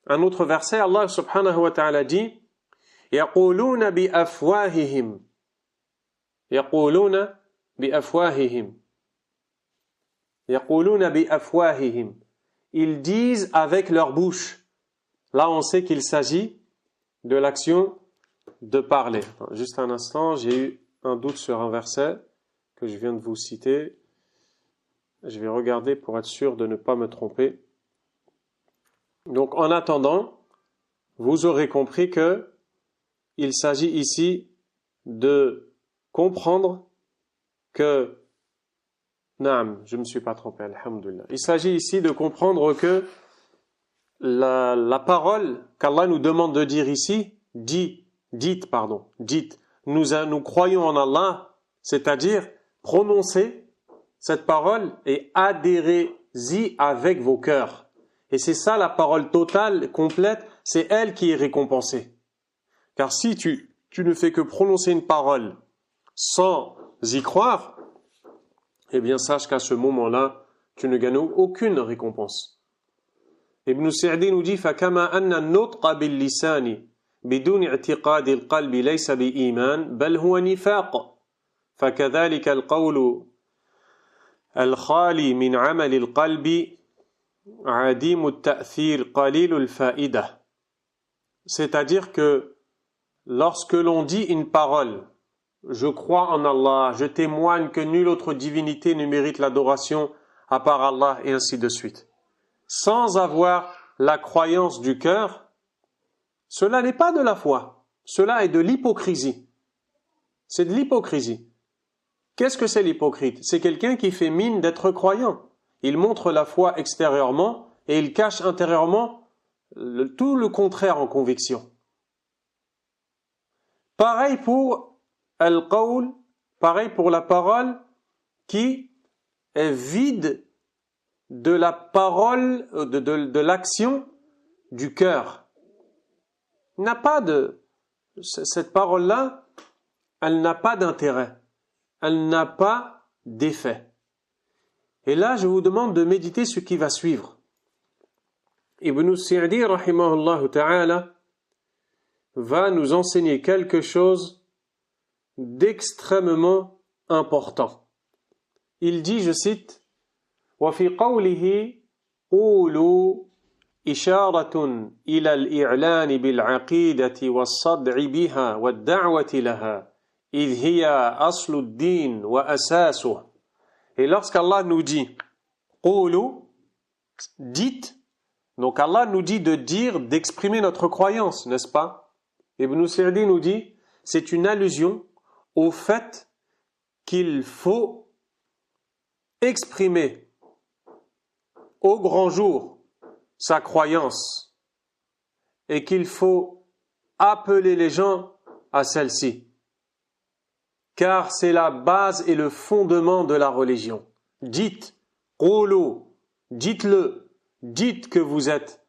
un autre verset, Allah subhanahu wa ta'ala dit يَقُولُونَ بِأَفْوَاهِهِمْ. يَقُولُونَ بِأَفْوَاهِهِمْ. يَقُولُونَ بِأَفْوَاهِهِمْ. Ils disent avec leur bouche. Là, on sait qu'il s'agit de l'action de parler. Juste un instant, j'ai eu un doute sur un verset que je viens de vous citer. Je vais regarder pour être sûr de ne pas me tromper. Donc, en attendant, vous aurez compris que il s'agit ici de comprendre que Naam, je ne me suis pas trompé, alhamdoulilah. Il s'agit ici de comprendre que la parole qu'Allah nous demande de dire ici, dites, nous croyons en Allah, c'est-à-dire prononcez cette parole et adhérez-y avec vos cœurs. Et c'est ça la parole totale, complète, c'est elle qui est récompensée. Car si tu ne fais que prononcer une parole sans y croire, eh bien sache qu'à ce moment-là, tu ne gagnes aucune récompense. Ibn Sa'di nous dit فَكَمَا أَنَّ النُّطْقَ بِاللِّسَانِ بِدُونِ اعْتِقَادِ الْقَلْبِ لَيْسَ بِإِيمَانٍ بَلْ هُوَ نِفَاقٌ فَكَذَلِكَ الْقَوْلُ الخالي من عمل القلب عديم التأثير قليل الفائدة. C'est-à-dire que lorsque l'on dit une parole, je crois en Allah, je témoigne que nulle autre divinité ne mérite l'adoration à part Allah, et ainsi de suite, sans avoir la croyance du cœur, cela n'est pas de la foi, cela est de l'hypocrisie. C'est de l'hypocrisie. Qu'est-ce que c'est l'hypocrite? C'est quelqu'un qui fait mine d'être croyant. Il montre la foi extérieurement et il cache intérieurement tout le contraire en conviction. Pareil pour al-qawl, pareil pour la parole qui est vide de la parole, de l'action du cœur. N'a pas cette parole-là, elle n'a pas d'intérêt, elle n'a pas d'effet. Et là, je vous demande de méditer ce qui va suivre. Ibn Sa'di, rahimahullah ta'ala, va nous enseigner quelque chose d'extrêmement important. Il dit, je cite, وَفِي قَوْلِهِ قُولُوا إشارة إلى الإعلان بالعقيدة والصدع بها والدعوة لها إذ هي أصل الدين وأساسه. Et lorsqu'Allah nous dit قولوا, dites, donc Allah nous dit de dire, d'exprimer notre croyance, n'est-ce pas? Ibn Sa'di nous dit, c'est une allusion au fait qu'il faut exprimer au grand jour sa croyance et qu'il faut appeler les gens à celle-ci, car c'est la base et le fondement de la religion. Dites, qulu, dites-le, dites que vous êtes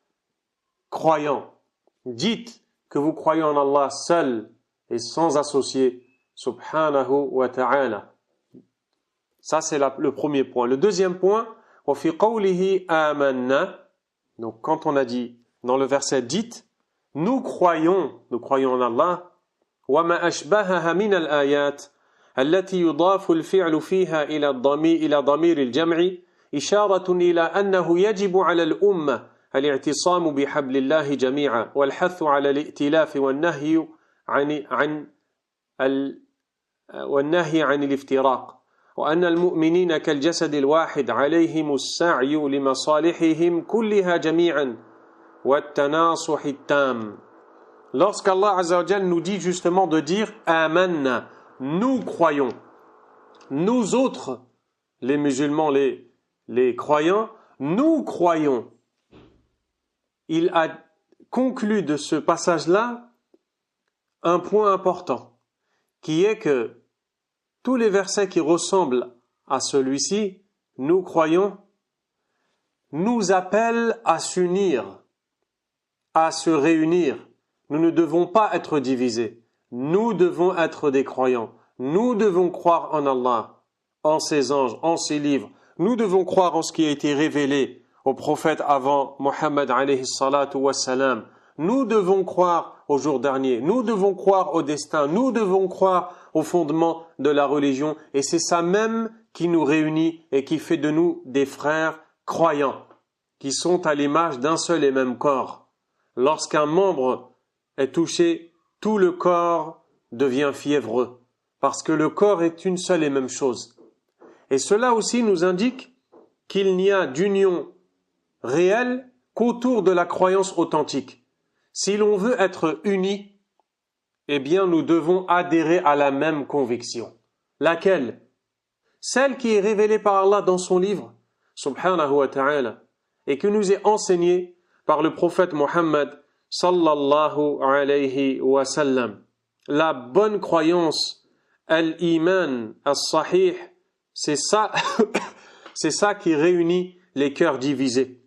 croyants, dites que vous croyez en Allah seul et sans associé, subhanahu wa ta'ala. Ça c'est le premier point. Le deuxième point, wa fi qawlihi amanna. Donc quand on a dit dans le verset dites, nous croyons en Allah, wa ma ashbahaha min al-ayat التي يضاف الفعل فيها إلى ضمير الجمع إشارة إلى أنه يجب على الأمة الاعتصام بحبل الله جميعا والحث على الائتلاف والنهي عن الافتراق وأن المؤمنين كالجسد الواحد عليهم السعي لمصالحهم كلها جميعا والتناصح التام. Lorsqu'Allah Azza wa Jal nous dit justement de dire Amanna, nous croyons, nous autres, les musulmans, les croyants, nous croyons. Il a conclu de ce passage-là un point important, qui est que tous les versets qui ressemblent à celui-ci, nous croyons, nous appellent à s'unir, à se réunir. Nous ne devons pas être divisés. Nous devons être des croyants. Nous devons croire en Allah, en ses anges, en ses livres. Nous devons croire en ce qui a été révélé aux prophètes avant Mohammed alayhi salatu wassalam. Nous devons croire au jour dernier. Nous devons croire au destin. Nous devons croire au fondement de la religion. Et c'est ça même qui nous réunit et qui fait de nous des frères croyants, qui sont à l'image d'un seul et même corps. Lorsqu'un membre est touché, tout le corps devient fiévreux, parce que le corps est une seule et même chose. Et cela aussi nous indique qu'il n'y a d'union réelle qu'autour de la croyance authentique. Si l'on veut être unis, eh bien nous devons adhérer à la même conviction. Laquelle? Celle qui est révélée par Allah dans son livre, subhanahu wa ta'ala, et que nous est enseignée par le prophète Mohammed sallallahu alayhi wa sallam. La bonne croyance, al-iman, al-sahih, c'est ça, c'est ça qui réunit les cœurs divisés.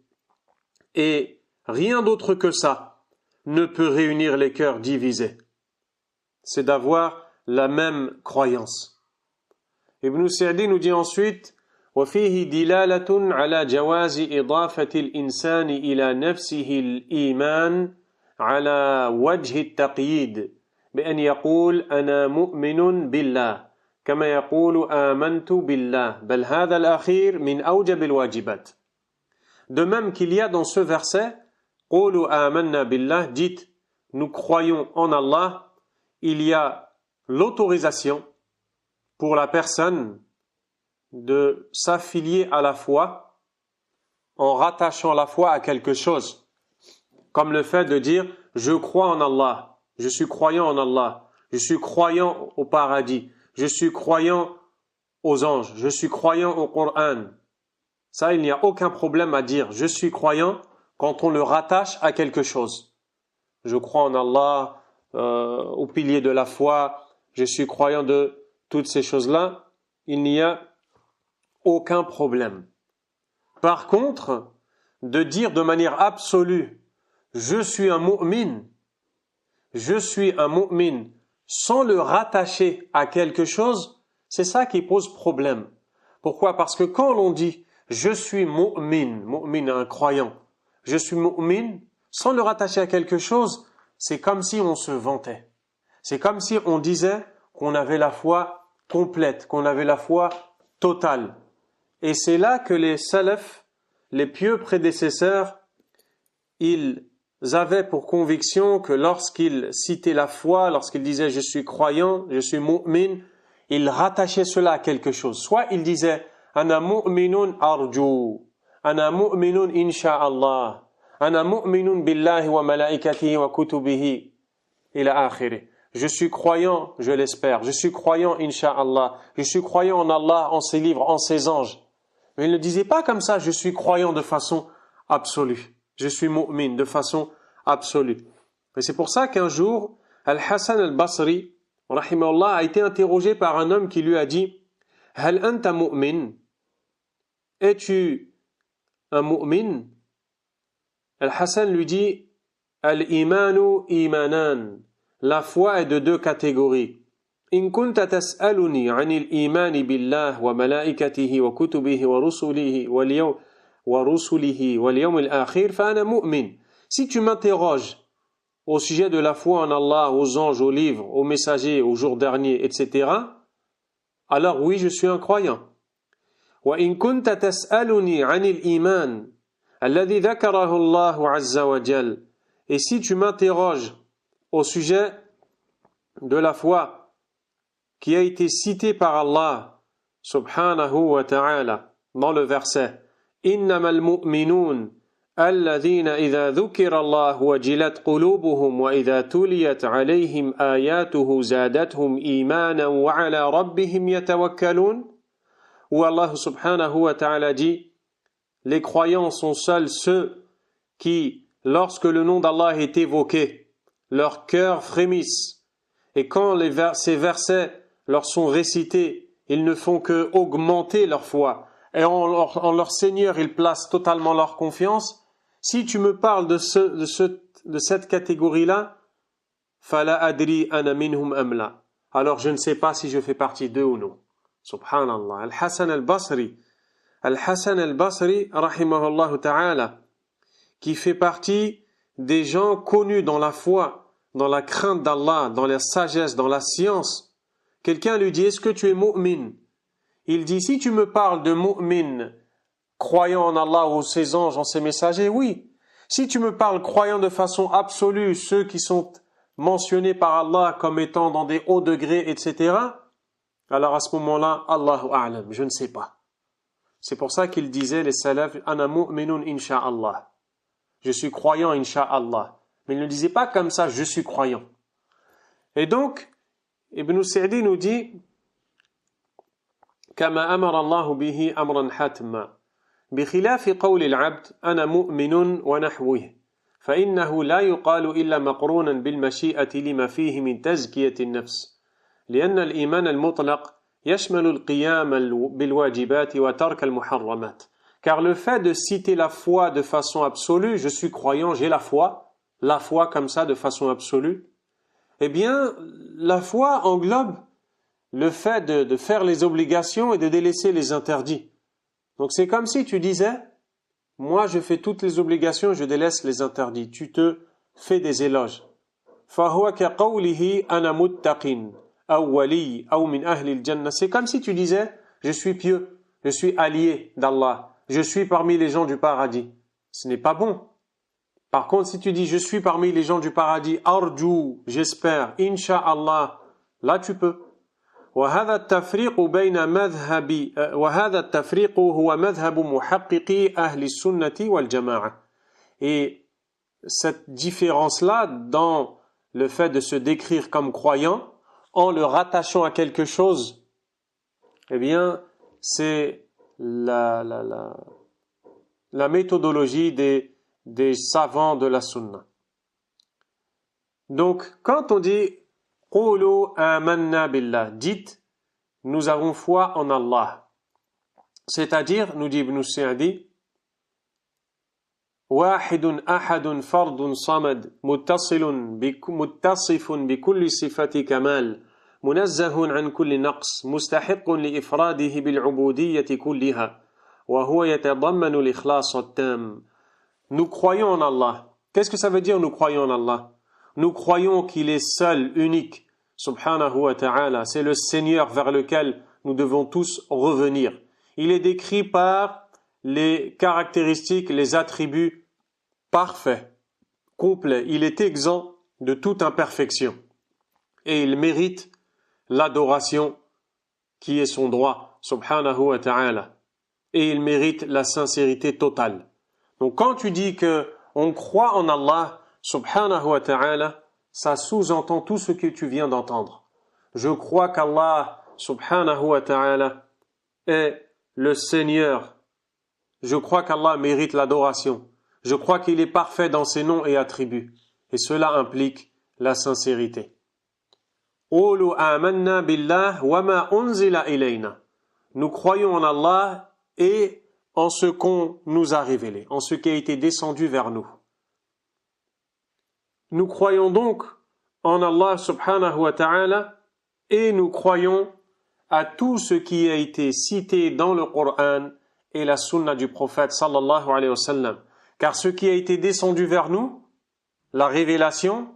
Et rien d'autre que ça ne peut réunir les cœurs divisés. C'est d'avoir la même croyance. Ibn Sa'di nous dit ensuite, وفيه دلالة على جواز إضافة الإنسان إلى نفسه الإيمان على وجه التقييد بأن يقول أنا مؤمن بالله كما يقول آمنت بالله بل هذا الأخير من أوجب الواجبات. De même qu'il y a dans ce verset قولوا آمنا بالله, dites nous croyons en Allah, il y a l'autorisation pour la personne de s'affilier à la foi en rattachant la foi à quelque chose, comme le fait de dire je crois en Allah, je suis croyant en Allah, je suis croyant au paradis, je suis croyant aux anges, je suis croyant au Coran. Ça, il n'y a aucun problème à dire je suis croyant quand on le rattache à quelque chose. Je crois en Allah, au pilier de la foi, je suis croyant de toutes ces choses-là, il n'y a aucun problème. Par contre, de dire de manière absolue je suis un mu'min, je suis un mu'min, sans le rattacher à quelque chose, c'est ça qui pose problème. Pourquoi? Parce que quand l'on dit je suis mu'min, mu'min un croyant, je suis mu'min, sans le rattacher à quelque chose, c'est comme si on se vantait. C'est comme si on disait qu'on avait la foi complète, qu'on avait la foi totale. Et c'est là que les salafs, les pieux prédécesseurs, ils avaient pour conviction que lorsqu'ils citaient la foi, lorsqu'ils disaient je suis croyant, je suis mu'min, ils rattachaient cela à quelque chose. Soit ils disaient ana mu'minun arju, ana mu'minun insha'Allah, ana mu'minun billahi wa malaikatihi wa kutubihi ila akhirih. Je suis croyant, je l'espère. Je suis croyant, insha'Allah. Je suis croyant en Allah, en ses livres, en ses anges. Mais il ne disait pas comme ça, je suis croyant de façon absolue. Je suis mu'min de façon absolue. Et c'est pour ça qu'un jour, Al-Hassan al-Basri, rahimahullah, a été interrogé par un homme qui lui a dit « Hal anta mu'min » Es-tu un mu'min? Al-Hassan lui dit « Al-imanu imanan » La foi est de deux catégories. In kunta tas'aluni 'anil imani billah wa malaikatihi wa kutubihi wa rusulihi wal yawm al-akhir fa ana mu'min. Si tu m'interroges au sujet de la foi en Allah, aux anges, aux livres, aux messagers, au jour dernier, etc., alors oui, je suis un croyant. Wa in kunta tas'aluni 'anil iman alladhi dhakarahu Allah 'azza wa jal. Et si tu m'interroges au sujet de la foi qui a été citée par Allah subhanahu wa ta'ala dans le verset innamal mu'minun alladhina idha dhukira Allah wajilat qulubuhum wa idha tuliyat alayhim ayatuhu zadatuhum imanan wa ala rabbihim yatawakkalun, où Allah subhanahu wa ta'ala dit les croyants sont seuls ceux qui, lorsque le nom d'Allah est évoqué, leurs cœurs frémissent, et quand ces versets leur sont récités, ils ne font que augmenter leur foi, et en leur Seigneur ils placent totalement leur confiance. Si tu me parles de cette catégorie-là, fala adri ana minhum amla, alors je ne sais pas si je fais partie d'eux ou non. Subhanallah. Al-Hassan al-Basri, rahimahullah ta'ala, qui fait partie des gens connus dans la foi, dans la crainte d'Allah, dans la sagesse, dans la science. Quelqu'un lui dit, est-ce que tu es mu'min? Il dit, si tu me parles de mu'min, croyant en Allah ou ses anges, en ses messagers, oui. Si tu me parles croyant de façon absolue, ceux qui sont mentionnés par Allah comme étant dans des hauts degrés, etc., alors à ce moment-là, Allahu a'lam, je ne sais pas. C'est pour ça qu'il disait, les salafs, ana mu'minun insha'Allah. Je suis croyant, insha'Allah. Mais il ne disait pas comme ça, je suis croyant. Et donc, Ibn Sa'di nous dit, كما أمر الله به أمرا حتما بخلاف قول العبد أنا مؤمن ونحوه فإنه لا يقال إلا مقرونا بالمشيئة لما فيه من تزكية النفس لأن الإيمان المطلق يشمل القيام بالواجبات وترك المحرمات. Car le fait de citer la foi de façon absolue, je suis croyant, j'ai la foi comme ça de façon absolue, eh bien, la foi englobe le fait de faire les obligations et de délaisser les interdits. Donc c'est comme si tu disais, moi je fais toutes les obligations, je délaisse les interdits. Tu te fais des éloges. فَهُوَ كَقَوْلِهِ أَنَا مُتَّقٍ أو ولي أو من أهل الجنة. C'est comme si tu disais, je suis pieux, je suis allié d'Allah, je suis parmi les gens du paradis. Ce n'est pas bon. Par contre, si tu dis, je suis parmi les gens du paradis, arju, j'espère, insha'Allah, là tu peux. وهذا التفريق بين مذهب وهذا التفريق هو مذهب محققي أهل السنة والجماعة. Et cette différence-là dans le fait de se décrire comme croyant en le rattachant à quelque chose, eh bien, c'est la méthodologie des savants de la sunna. Donc, quand on dit « Qulu amanna billah » dites « Nous avons foi en Allah ». C'est-à-dire, nous dit Ibn Sa'di, « Wahidun ahadun fardun samad muttasifun bikulli sifati kamal munazzahun an kulli naqs mustahiqqun li ifradihi bil'ubudiyyati kulliha wa huwa yatadammanu l'ikhlas at-tam » Nous croyons en Allah. Qu'est-ce que ça veut dire nous croyons en Allah? Nous croyons qu'il est seul, unique, subhanahu wa ta'ala. C'est le Seigneur vers lequel nous devons tous revenir. Il est décrit par les caractéristiques, les attributs parfaits, complets. Il est exempt de toute imperfection. Et il mérite l'adoration qui est son droit, subhanahu wa ta'ala. Et il mérite la sincérité totale. Donc quand tu dis que on croit en Allah, subhanahu wa ta'ala, ça sous-entend tout ce que tu viens d'entendre. Je crois qu'Allah, subhanahu wa ta'ala, est le Seigneur. Je crois qu'Allah mérite l'adoration. Je crois qu'il est parfait dans ses noms et attributs. Et cela implique la sincérité. Qulu amanna billah wa ma unzila ilayna. Nous croyons en Allah et en ce qu'on nous a révélé, en ce qui a été descendu vers nous. Nous croyons donc en Allah subhanahu wa ta'ala et nous croyons à tout ce qui a été cité dans le Coran et la sunna du prophète sallallahu alayhi wa sallam. Car ce qui a été descendu vers nous, la révélation,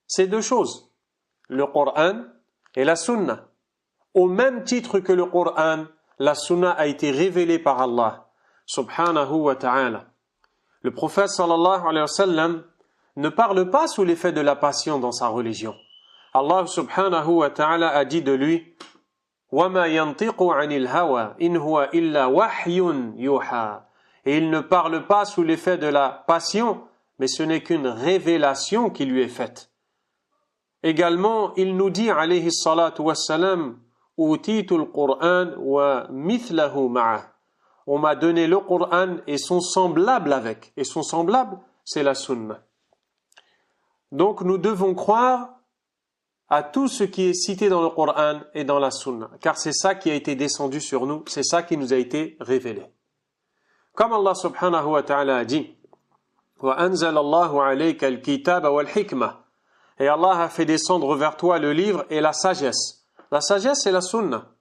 c'est deux choses, le Coran et la sunna. Au même titre que le Coran, la sunna a été révélée par Allah subhanahu wa ta'ala. Le prophète sallallahu alayhi wa sallam ne parle pas sous l'effet de la passion dans sa religion. Allah subhanahu wa ta'ala a dit de lui وَمَا يَنْطِقُ عَنِ الْهَوَى إِنْ هُوَ إِلَّا وَحْيٌ يُوحَى. Et il ne parle pas sous l'effet de la passion, mais ce n'est qu'une révélation qui lui est faite. Également, il nous dit alayhi salatu wassalam أُوتِيتُ الْقُرْآنَ وَمِثْلَهُ مَعَهُ. On m'a donné le Coran et son semblable avec. Et son semblable, c'est la sunna. Donc nous devons croire à tout ce qui est cité dans le Coran et dans la sunna. Car c'est ça qui a été descendu sur nous, c'est ça qui nous a été révélé. Comme Allah subhanahu wa ta'ala a dit وَأَنزَلَ اللَّهُ عَلَيْكَ الْكِتَابَ وَالْحِكْمَةِ. Et Allah a fait descendre vers toi le livre et la sagesse. La sagesse, c'est la sunna.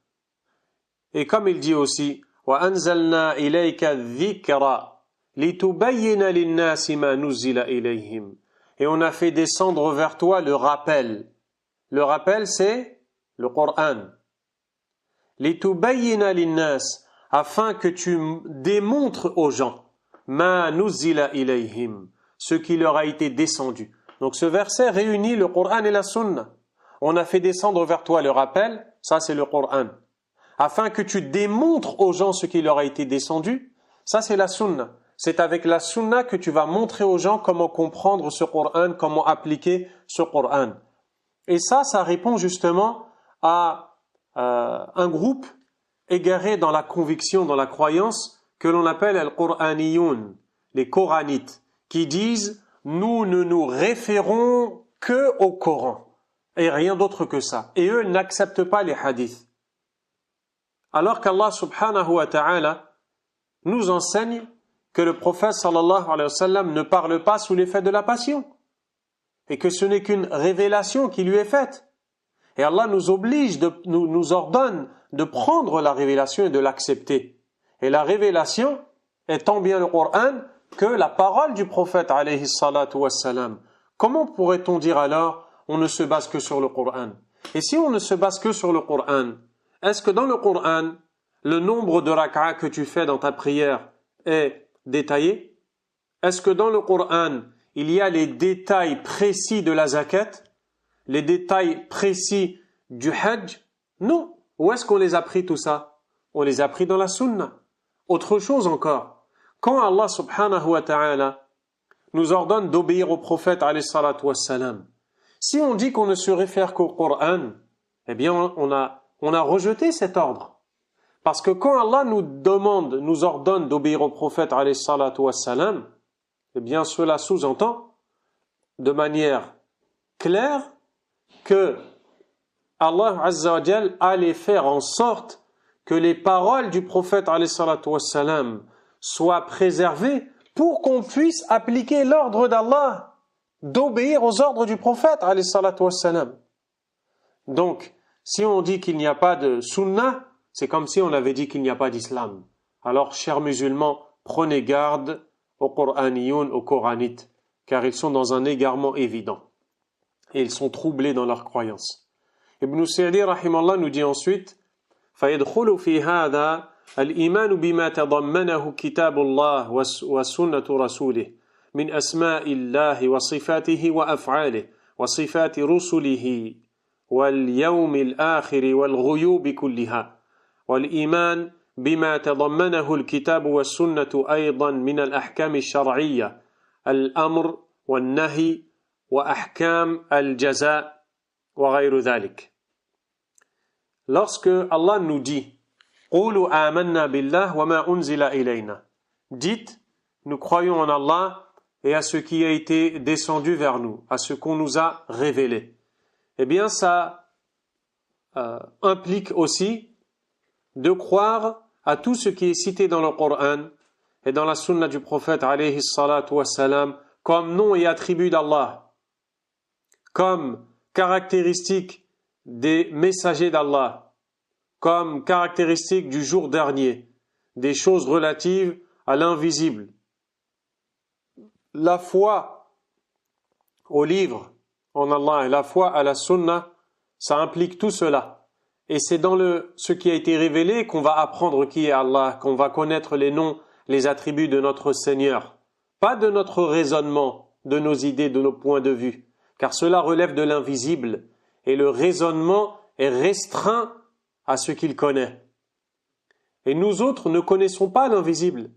Et comme il dit aussi وَأَنزَلْنَا إِلَيْكَ الذِّكْرَ لِتُبَيِّنَ لِلنَّاسِ مَا نُزِّلَ إِلَيْهِمْ. Et on a fait descendre vers toi le rappel. Le rappel, c'est le Coran. لِتُبَيِّنَ لِلنَّاسِ, afin que tu démontres aux gens مَا نُزِّلَ إِلَيْهِمْ, ce qui leur a été descendu. Donc ce verset réunit le Coran et la sunna. On a fait descendre vers toi le rappel, ça c'est le Coran. Afin que tu démontres aux gens ce qui leur a été descendu, ça c'est la sunna. C'est avec la sunna que tu vas montrer aux gens comment comprendre ce Coran, comment appliquer ce Coran. Et ça répond justement à un groupe égaré dans la conviction, dans la croyance, que l'on appelle al-Qur'aniyun, les Coranites, qui disent « Nous ne nous référons que au Coran, et rien d'autre que ça. » Et eux n'acceptent pas les hadiths. Alors qu'Allah subhanahu wa ta'ala nous enseigne que le prophète sallallahu alayhi wa sallam ne parle pas sous l'effet de la passion et que ce n'est qu'une révélation qui lui est faite. Et Allah nous oblige, nous ordonne de prendre la révélation et de l'accepter. Et la révélation est tant bien le Coran que la parole du prophète alayhi salatu wassalam. Comment pourrait-on dire alors on ne se base que sur le Coran? Et si on ne se base que sur le Coran, est-ce que dans le Coran, le nombre de rak'a que tu fais dans ta prière est détaillé? Est-ce que dans le Coran, il y a les détails précis de la zakat, les détails précis du hajj? Non. Où est-ce qu'on les a pris tout ça? On les a pris dans la sunna. Autre chose encore, quand Allah subhanahu wa ta'ala nous ordonne d'obéir au prophète alayhi salatu wassalam, si on dit qu'on ne se réfère qu'au Coran, eh bien on a rejeté cet ordre. Parce que quand Allah nous ordonne d'obéir au prophète alayhi salatu wassalam, eh bien cela sous-entend de manière claire que Allah azza wa jal allait faire en sorte que les paroles du prophète alayhi salatu wassalam soient préservées pour qu'on puisse appliquer l'ordre d'Allah d'obéir aux ordres du prophète alayhi salatu wassalam. Donc, si on dit qu'il n'y a pas de sunnah, c'est comme si on avait dit qu'il n'y a pas d'islam. Alors, chers musulmans, prenez garde aux Qur'aniyoun, aux Coranites, car ils sont dans un égarement évident. Et ils sont troublés dans leurs croyances. Ibn Sa'di, rahimallah, nous dit ensuite, فَيَدْخُلُ فِي هَذَا الْإِيمَانُ بِمَا تَضَمَّنَهُ كِتَابُ اللَّهِ وَسُنَّةُ رَسُولِهِ من أسماء الله وصفاته وأفعاله وصفات رسله واليوم الآخر والغيوب كلها والإيمان بما تضمنه الكتاب والسنة أيضا من الأحكام الشرعية الأمر والنهي وأحكام الجزاء وغير ذلك. Lorsque Allah nous dit قولوا آمنا بالله وما أنزل إلينا, dites nous croyons en Allah et à ce qui a été descendu vers nous, à ce qu'on nous a révélé. Eh bien, ça implique aussi de croire à tout ce qui est cité dans le Coran et dans la sunna du prophète alayhi salatu wassalam comme nom et attribut d'Allah, comme caractéristiques des messagers d'Allah, comme caractéristiques du jour dernier, des choses relatives à l'invisible. La foi au livre en Allah et la foi à la sunna, ça implique tout cela. Et c'est dans ce qui a été révélé qu'on va apprendre qui est Allah, qu'on va connaître les noms, les attributs de notre Seigneur. Pas de notre raisonnement, de nos idées, de nos points de vue. Car cela relève de l'invisible. Et le raisonnement est restreint à ce qu'il connaît. Et nous autres ne connaissons pas l'invisible.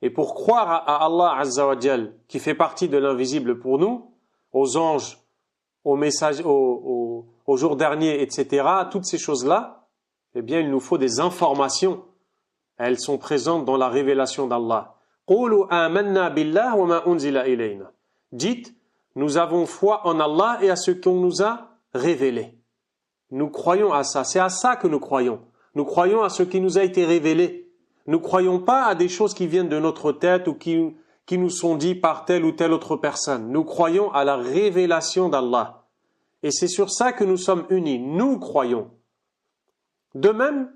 Et pour croire à Allah Azza wa Jal, qui fait partie de l'invisible pour nous, aux anges, aux messages, au jour dernier, etc., toutes ces choses-là, eh bien, il nous faut des informations. Elles sont présentes dans la révélation d'Allah. قُولُوا آمَنَّا بِاللَّهِ وَمَا أُنزِلَ إِلَيْنَا. Dites, nous avons foi en Allah et à ce qu'on nous a révélé. Nous croyons à ça. C'est à ça que nous croyons. Nous croyons à ce qui nous a été révélé. Nous ne croyons pas à des choses qui viennent de notre tête ou qui nous sont dites par telle ou telle autre personne. Nous croyons à la révélation d'Allah. Et c'est sur ça que nous sommes unis. Nous croyons. De même,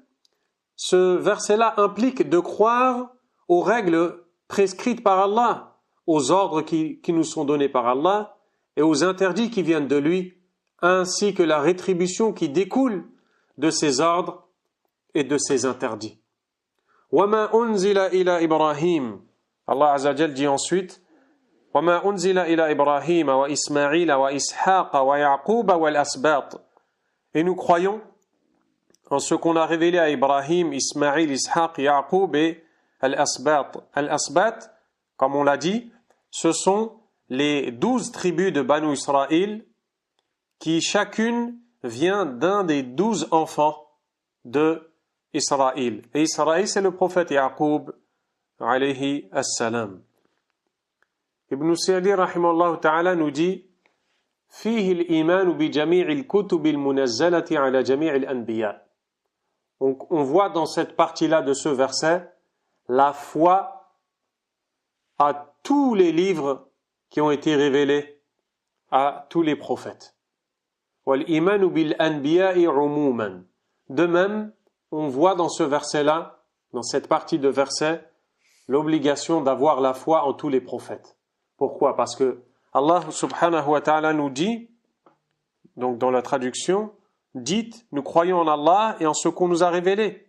ce verset-là implique de croire aux règles prescrites par Allah, aux ordres qui nous sont donnés par Allah et aux interdits qui viennent de lui, ainsi que la rétribution qui découle de ces ordres et de ces interdits. وَمَا أُنزِلَ إِلَى إِبْرَاهِيمَ. Allah Azza wa Jal dit ensuite وَمَا أُنزِلَ إِلَى إِبْرَاهِيمَ وَإِسْمَاعِيلَ وَإِسْحَاقَ وَيَعْقُوبَ وَالْأَسْبَاطِ. Et nous croyons en ce qu'on a révélé à Ibrahim, Ismaïl, Ishaq, Yaqub et Al-Asbat. Al-Asbat, comme on l'a dit, ce sont les 12 tribus de Banu Israël qui chacune vient d'un des 12 enfants de Israël. Et Israël, c'est le prophète Yaqub, alayhi as-salam. Ibn Sa'di, rahimahullah ta'ala, nous dit فيه الإيمان بجميع الكتب المنزلة على جميع الأنبياء. On voit dans cette partie-là de ce verset la foi à tous les livres qui ont été révélés à tous les prophètes. وَالْإِيمَانُ بِالْأَنْبِيَاءِ عُمُومًا. De même, on voit dans ce verset-là, dans cette partie de verset, l'obligation d'avoir la foi en tous les prophètes. Pourquoi? Parce que Allah subhanahu wa ta'ala nous dit, donc dans la traduction, dites, nous croyons en Allah et en ce qu'on nous a révélé,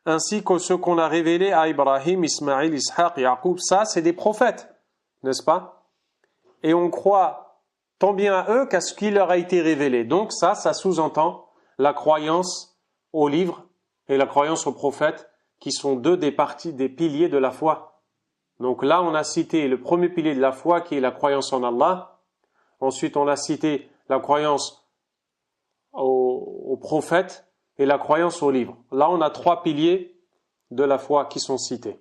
ainsi que ce qu'on a révélé à Ibrahim, Ismaïl, Ishaq, Yaqub. Ça, c'est des prophètes, n'est-ce pas? Et on croit tant bien à eux qu'à ce qui leur a été révélé. Donc ça sous-entend la croyance aux livres et la croyance aux prophètes, qui sont deux des piliers de la foi. Donc là, on a cité le premier pilier de la foi, qui est la croyance en Allah. Ensuite, on a cité la croyance aux prophètes et la croyance aux livres. Là, on a trois piliers de la foi qui sont cités.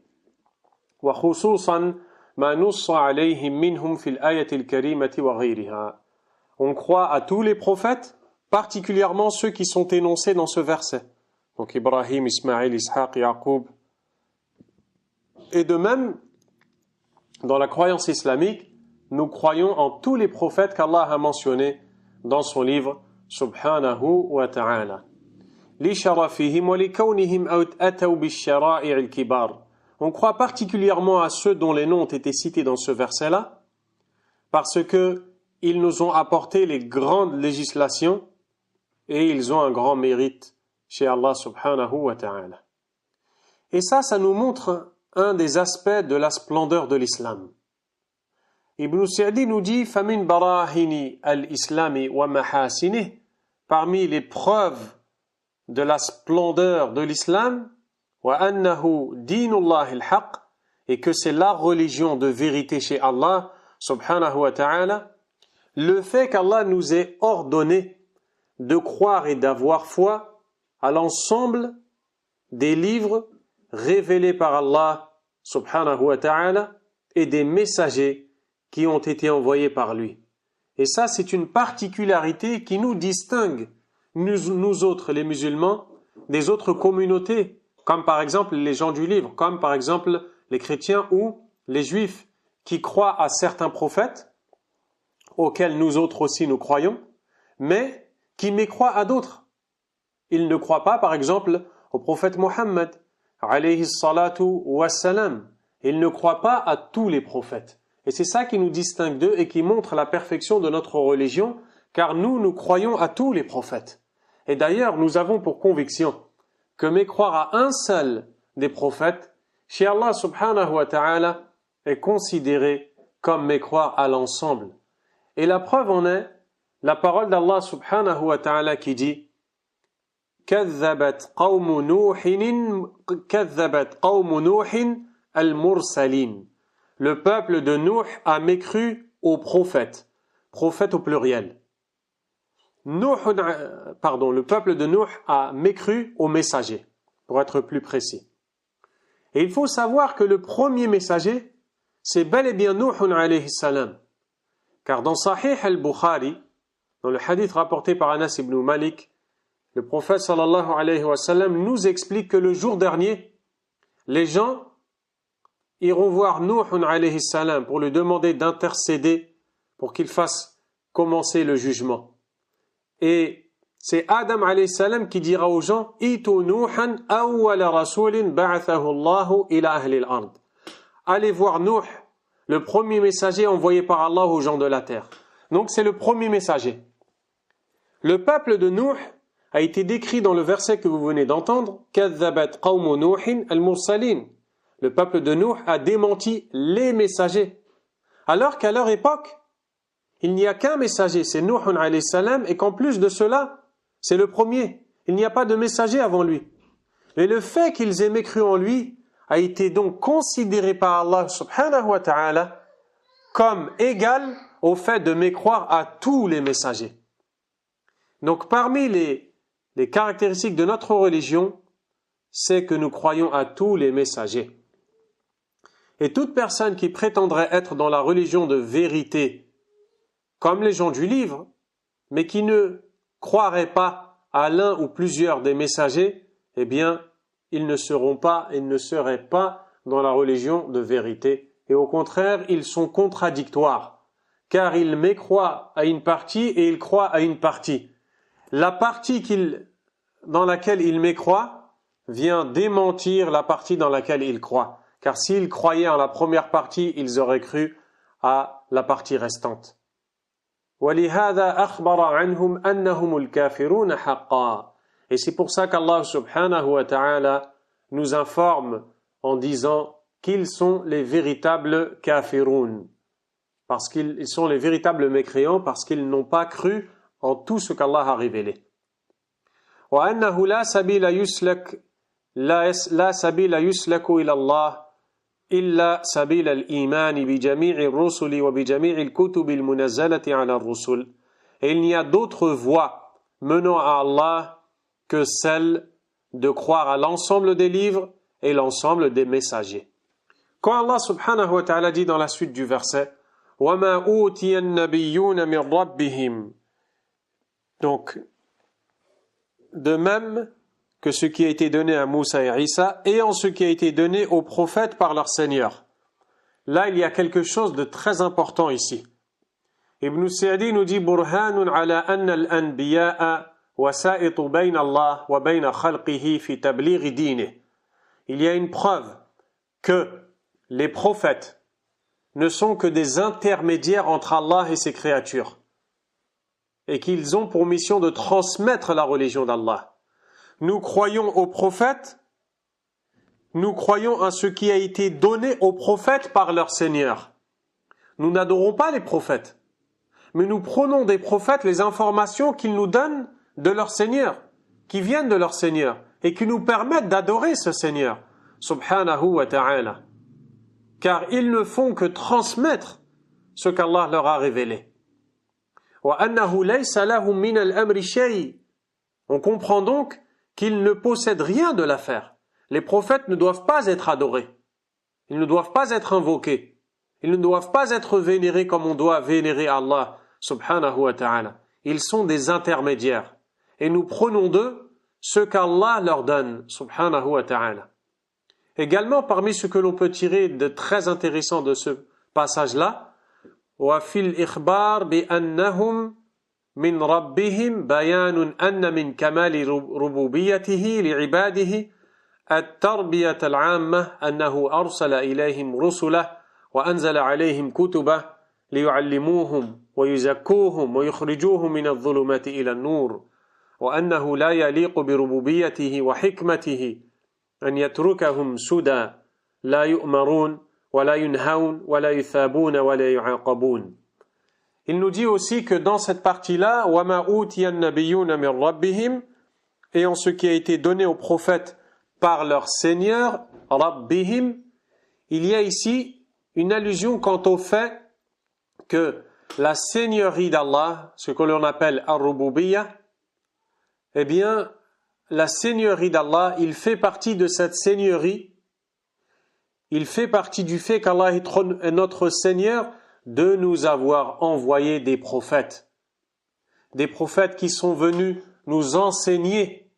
وَخُصُوصًا مَا نُصَّ عَلَيْهِمْ مِنْهُمْ فِي الْآيَةِ الْكَرِيمَةِ وَغَيْرِهَا. On croit à tous les prophètes, particulièrement ceux qui sont énoncés dans ce verset. Donc Ibrahim, Ismaïl, Ishaq, Yaqub. Et de même, dans la croyance islamique, nous croyons en tous les prophètes qu'Allah a mentionnés dans son livre Subhanahu wa ta'ala. لِشَرَفِهِمْ وَلِكَوْنِهِمْ أَتَوْا بِالشَّرَائِعِ الْكِبَارِ. On croit particulièrement à ceux dont les noms ont été cités dans ce verset-là, parce que ils nous ont apporté les grandes législations et ils ont un grand mérite chez Allah subhanahu wa ta'ala. Et ça nous montre un des aspects de la splendeur de l'islam. Ibn Sa'di nous dit فَمِنْ بَرَاهِنِ الْإِسْلَامِ وَمَحَاسِنِهِ. Parmi les preuves de la splendeur de l'islam, وَأَنَّهُ دِينُ اللَّهِ الْحَقِّ, et que c'est la religion de vérité chez Allah subhanahu wa ta'ala, le fait qu'Allah nous ait ordonné de croire et d'avoir foi à l'ensemble des livres révélés par Allah subhanahu wa ta'ala et des messagers qui ont été envoyés par lui. Et ça, c'est une particularité qui nous distingue, nous autres, les musulmans, des autres communautés, comme par exemple les gens du livre, comme par exemple les chrétiens ou les juifs qui croient à certains prophètes, auxquels nous autres aussi nous croyons, mais qui mécroient à d'autres. Ils ne croient pas, par exemple, au prophète Mohammed, alayhi salatu wassalam. Ils ne croient pas à tous les prophètes. Et c'est ça qui nous distingue d'eux et qui montre la perfection de notre religion, car nous croyons à tous les prophètes. Et d'ailleurs, nous avons pour conviction que mécroire à un seul des prophètes, chez Allah subhanahu wa ta'ala, est considéré comme mécroire à l'ensemble. Et la preuve en est la parole d'Allah subhanahu wa ta'ala qui dit كَذَّبَتْ قَوْمُ نُوحٍ الْمُرْسَلِينَ. Le peuple de Nuh a mécru aux prophètes, prophètes au pluriel. Le peuple de Nuh a mécru aux messagers, pour être plus précis. Et il faut savoir que le premier messager, c'est bel et bien Nuh alayhi salam. Car dans Sahih al-Bukhari, dans le hadith rapporté par Anas ibn Malik, le prophète sallallahu alayhi wa sallam nous explique que le jour dernier, les gens iront voir Nuh alayhi salam pour lui demander d'intercéder pour qu'il fasse commencer le jugement. Et c'est Adam alayhi salam qui dira aux gens Itu Nuhan awwala rasulin ba'athahu Allahu ila ahli al-ard. Allez voir Nuh, le premier messager envoyé par Allah aux gens de la terre. Donc c'est le premier messager. Le peuple de Nuh a été décrit dans le verset que vous venez d'entendre, كَذَّبَتْ قَوْمُ نُوحٍ الْمُرْسَلِينَ. Le peuple de Nuh a démenti les messagers. Alors qu'à leur époque, il n'y a qu'un messager, c'est Nuh alayhi salam, et qu'en plus de cela, c'est le premier. Il n'y a pas de messager avant lui. Et le fait qu'ils aient mécru en lui a été donc considéré par Allah subhanahu wa ta'ala comme égal au fait de mécroire à tous les messagers. Donc parmi les caractéristiques de notre religion, c'est que nous croyons à tous les messagers. Et toute personne qui prétendrait être dans la religion de vérité, comme les gens du livre, mais qui ne croirait pas à l'un ou plusieurs des messagers, eh bien, ils ne seraient pas dans la religion de vérité. Et au contraire, ils sont contradictoires, car ils mécroient à une partie et ils croient à une partie. La partie dans laquelle ils mécroient vient démentir la partie dans laquelle ils croient. Car s'ils croyaient en la première partie, ils auraient cru à la partie restante. وَلِهَذَا أَخْبَرَ عَنْهُمْ أَنَّهُمُ الْكَافِرُونَ حَقًّا. Et c'est pour ça qu'Allah subhanahu wa ta'ala nous informe en disant qu'ils sont les véritables kafiroun, parce qu'ils sont les véritables mécréants, parce qu'ils n'ont pas cru en tout ce qu'Allah a révélé. وأنه لا سبيل يسلك إلى الله إلا سبيل الإيمان بجميع الرسل وبجميع الكتب المنزلة على الرسل. Et il n'y a d'autre voie menant à Allah que celle de croire à l'ensemble des livres et l'ensemble des messagers. Quand Allah subhanahu wa ta'ala dit dans la suite du verset وَمَا أُوتِيَ النَّبِيُّونَ مِنْ رَبِّهِمْ, donc de même que ce qui a été donné à Moussa et Isa et en ce qui a été donné aux prophètes par leur Seigneur. Là, il y a quelque chose de très important ici. Ibn Sa'di nous dit Burhanun ala anna al-anbiya'a wasa'itu bayna Allah wa bayna khalqihi fi tablighi dinihi. Il y a une preuve que les prophètes ne sont que des intermédiaires entre Allah et ses créatures et qu'ils ont pour mission de transmettre la religion d'Allah. Nous croyons aux prophètes, nous croyons à ce qui a été donné aux prophètes par leur Seigneur. Nous n'adorons pas les prophètes, mais nous prenons des prophètes les informations qu'ils nous donnent de leur Seigneur, qui viennent de leur Seigneur, et qui nous permettent d'adorer ce Seigneur, subhanahu wa ta'ala. Car ils ne font que transmettre ce qu'Allah leur a révélé. وَأَنَّهُ لَيْسَ لَهُم مِّنَ الْأَمْرِ شَيْءٍ. On comprend donc qu'ils ne possèdent rien de l'affaire. Les prophètes ne doivent pas être adorés. Ils ne doivent pas être invoqués. Ils ne doivent pas être vénérés comme on doit vénérer Allah subhanahu wa ta'ala. Ils sont des intermédiaires. Et nous prenons d'eux ce qu'Allah leur donne subhanahu wa ta'ala. Également, parmi ce que l'on peut tirer de très intéressant de ce passage-là, وفي الإخبار بأنهم من ربهم بيان أن من كمال ربوبيته لعباده التربية العامة أنه أرسل إليهم رسله وأنزل عليهم كتبه ليعلموهم ويزكوهم ويخرجوهم من الظلمات إلى النور وأنه لا يليق بربوبيته وحكمته أن يتركهم سدى لا يؤمرون ولا ينهون ولا يثابون ولا يعاقبون. Il nous dit aussi que dans cette partie-là, وَمَا أُوتِيَ النَّبِيُّونَ مِنْ رَبِّهِمْ, et en ce qui a été donné aux prophètes par leur Seigneur, رَبِّهِمْ, il y a ici une allusion quant au fait que la seigneurie d'Allah, ce que l'on appelle ar-rububiyyah, eh bien, la seigneurie d'Allah, il fait partie de cette seigneurie. Il fait partie du fait qu'Allah est notre Seigneur de nous avoir envoyé des prophètes qui sont venus nous enseigner,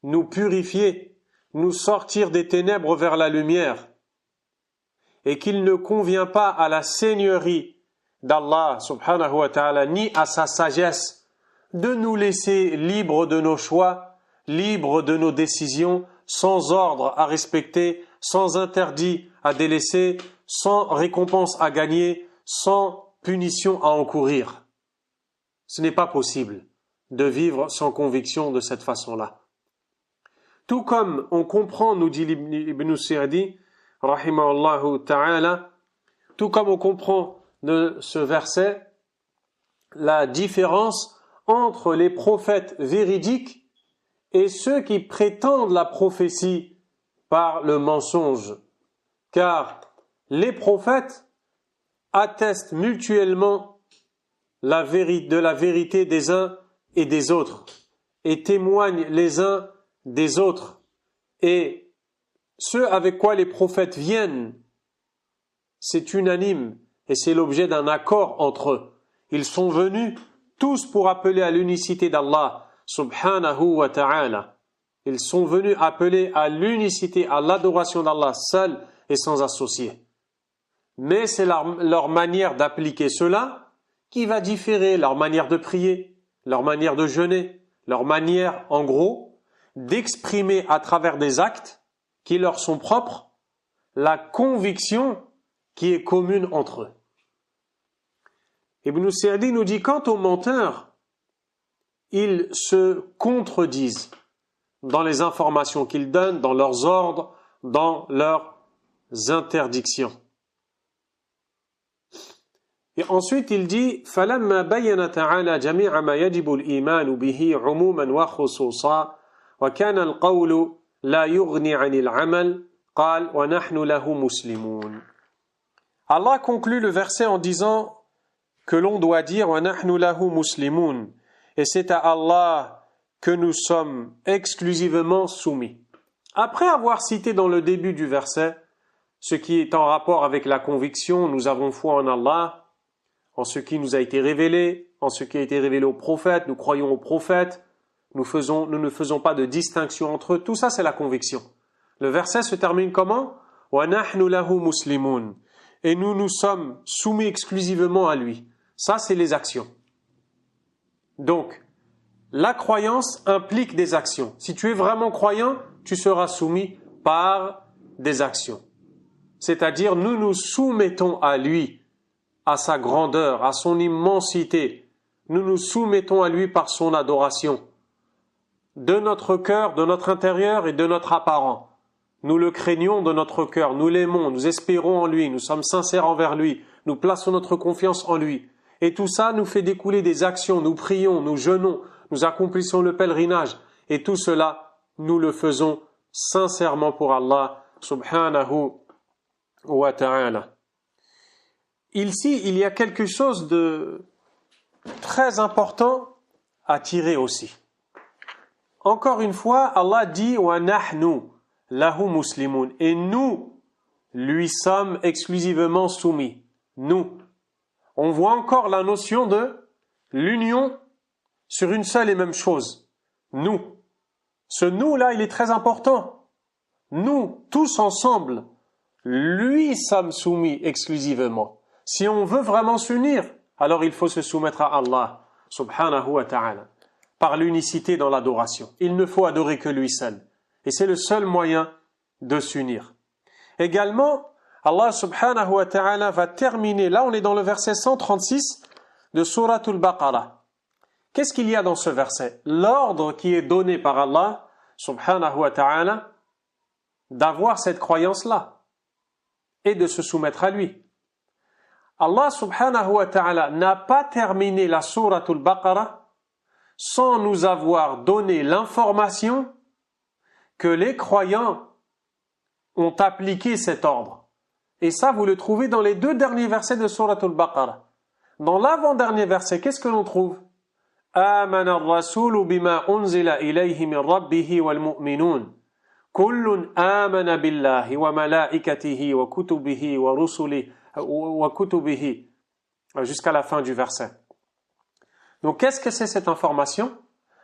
nous purifier, nous sortir des ténèbres vers la lumière, et qu'il ne convient pas à la seigneurie d'Allah subhanahu wa ta'ala ni à sa sagesse de nous laisser libres de nos choix, libres de nos décisions, sans ordre à respecter, sans interdit à délaisser, sans récompense à gagner, sans punition à encourir. Ce n'est pas possible de vivre sans conviction de cette façon-là. Tout comme on comprend, nous dit Ibn Sa'di, rahimahullahu ta'ala, tout comme on comprend de ce verset, la différence entre les prophètes véridiques et ceux qui prétendent la prophétie par le mensonge, car les prophètes attestent mutuellement de la vérité des uns et des autres, et témoignent les uns des autres, et ce avec quoi les prophètes viennent, c'est unanime, et c'est l'objet d'un accord entre eux. Ils sont venus tous pour appeler à l'unicité d'Allah, subhanahu wa ta'ala. Ils sont venus appeler à l'unicité, à l'adoration d'Allah seul et sans associé. Mais c'est leur manière d'appliquer cela qui va différer, leur manière de prier, leur manière de jeûner, leur manière, en gros, d'exprimer à travers des actes qui leur sont propres la conviction qui est commune entre eux. Ibn Sa'di nous dit, quant aux menteurs, ils se contredisent dans les informations qu'ils donnent, dans leurs ordres, dans leurs interdictions. Et ensuite il dit فَلَمَّا بَيَّنَ تَعَالَى جَمِيعَ مَا يَجِبُ الْإِيمَانُ بِهِ عُمُومًا وَخُصُوصًا وَكَانَ الْقَوْلُ لَا يُغْنِي عَنِ الْعَمَلِ قال وَنَحْنُ لَهُ مُسْلِمُونَ. Allah conclut le verset en disant que l'on doit dire وَنَحْنُ لَهُ مُسْلِمُونَ, et c'est à Allah que nous sommes exclusivement soumis. Après avoir cité dans le début du verset ce qui est en rapport avec la conviction, nous avons foi en Allah, en ce qui nous a été révélé, en ce qui a été révélé aux prophètes, nous croyons aux prophètes, nous ne faisons pas de distinction entre eux, tout ça c'est la conviction. Le verset se termine comment? وَنَحْنُ لَهُ مُسْلِمُونَ, et nous nous sommes soumis exclusivement à lui. Ça c'est les actions. Donc, la croyance implique des actions. Si tu es vraiment croyant, tu seras soumis par des actions. C'est-à-dire, nous nous soumettons à lui, à sa grandeur, à son immensité. Nous nous soumettons à lui par son adoration. De notre cœur, de notre intérieur et de notre apparent. Nous le craignons de notre cœur, nous l'aimons, nous espérons en lui, nous sommes sincères envers lui, nous plaçons notre confiance en lui. Et tout ça nous fait découler des actions, nous prions, nous jeûnons, nous accomplissons le pèlerinage. Et tout cela, nous le faisons sincèrement pour Allah, subhanahu wa ta'ala. Ici, il y a quelque chose de très important à tirer aussi. Encore une fois, Allah dit « Wa nahnu lahu muslimun » et nous lui sommes exclusivement soumis. Nous. On voit encore la notion de l'union sur une seule et même chose. Nous. Ce nous-là, il est très important. Nous, tous ensemble, lui sommes soumis exclusivement. Si on veut vraiment s'unir, alors il faut se soumettre à Allah, subhanahu wa ta'ala, par l'unicité dans l'adoration. Il ne faut adorer que lui seul. Et c'est le seul moyen de s'unir. Également, Allah subhanahu wa ta'ala va terminer, là on est dans le verset 136 de Surat al-Baqarah. Qu'est-ce qu'il y a dans ce verset? L'ordre qui est donné par Allah subhanahu wa ta'ala d'avoir cette croyance-là et de se soumettre à lui. Allah subhanahu wa ta'ala n'a pas terminé la Surat al-Baqarah sans nous avoir donné l'information que les croyants ont appliqué cet ordre. Et ça, vous le trouvez dans les 2 derniers versets de Surat al-Baqarah. Dans l'avant-dernier verset, qu'est-ce que l'on trouve? آمن الرسول بما أنزل إليه من ربه والمؤمنون كل آمن بالله وملائكته وكتبه ورسله وكتبه jusqu'à la fin du verset. Donc qu'est-ce que c'est cette information?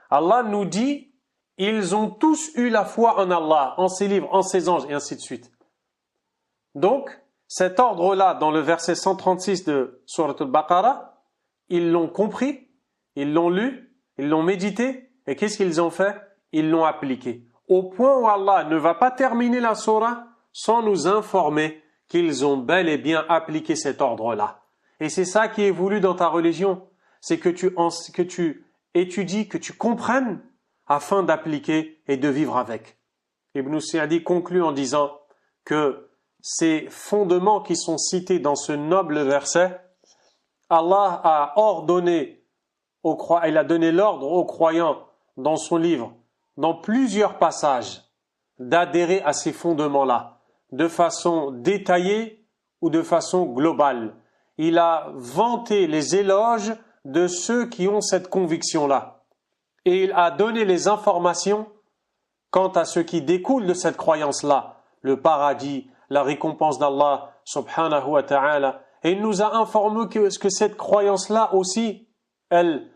Allah nous dit ils ont tous eu la foi en Allah, en ses livres, en ses anges et ainsi de suite. Donc cet ordre-là dans le verset 136 de Surat al-Baqarah, ils l'ont compris, ils l'ont lu, ils l'ont médité, et qu'est-ce qu'ils ont fait? Ils l'ont appliqué. Au point où Allah ne va pas terminer la surah sans nous informer qu'ils ont bel et bien appliqué cet ordre-là. Et c'est ça qui est voulu dans ta religion, c'est que tu étudies, que tu comprennes afin d'appliquer et de vivre avec. Ibn Sa'di conclut en disant que ces fondements qui sont cités dans ce noble verset, Allah a ordonné il a donné l'ordre aux croyants dans son livre, dans plusieurs passages, d'adhérer à ces fondements-là, de façon détaillée ou de façon globale. Il a vanté les éloges de ceux qui ont cette conviction-là. Et il a donné les informations quant à ce qui découle de cette croyance-là, le paradis, la récompense d'Allah, subhanahu wa ta'ala. Et il nous a informé que cette croyance-là aussi, elle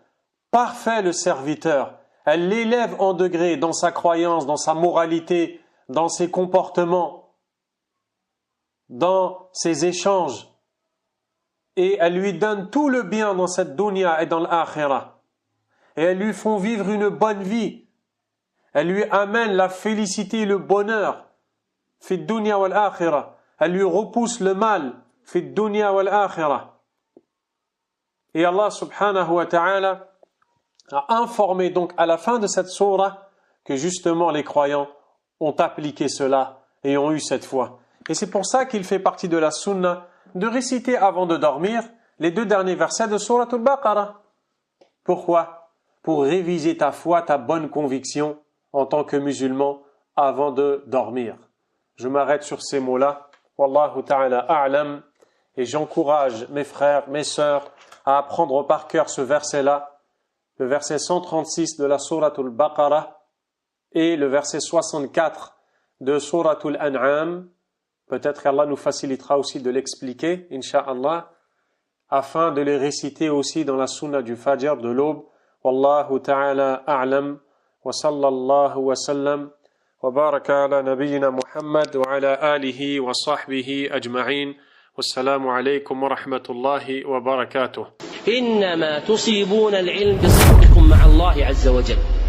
parfait le serviteur, elle l'élève en degré dans sa croyance, dans sa moralité, dans ses comportements, dans ses échanges, et elle lui donne tout le bien dans cette dunya et dans l'akhirah, et elles lui font vivre une bonne vie, elle lui amène la félicité et le bonheur, fi dunya wal akhirah, elle lui repousse le mal, fi dunya wal akhirah. Et Allah subhanahu wa ta'ala a informé donc à la fin de cette sourate que justement les croyants ont appliqué cela et ont eu cette foi. Et c'est pour ça qu'il fait partie de la sunna de réciter avant de dormir les 2 derniers versets de Sourate al-Baqarah. Pourquoi? Pour réviser ta foi, ta bonne conviction en tant que musulman avant de dormir. Je m'arrête sur ces mots-là. Wallahu ta'ala a'lam. Et j'encourage mes frères, mes sœurs à apprendre par cœur ce verset-là, le verset 136 de la Sourate al-Baqarah et le verset 64 de Sourate al-An'am. Peut-être qu'Allah nous facilitera aussi de l'expliquer, incha'Allah, afin de les réciter aussi dans la sunna du Fajr de l'aube. Wallahu ta'ala a'lam. Wa sallallahu wa sallam. Wa baraka ala nabiyyina Muhammad wa ala alihi wa sahbihi ajma'in. Wassalamu alaykum wa rahmatullahi wa barakatuh. إنما تصيبون العلم بصدقكم مع الله عز وجل.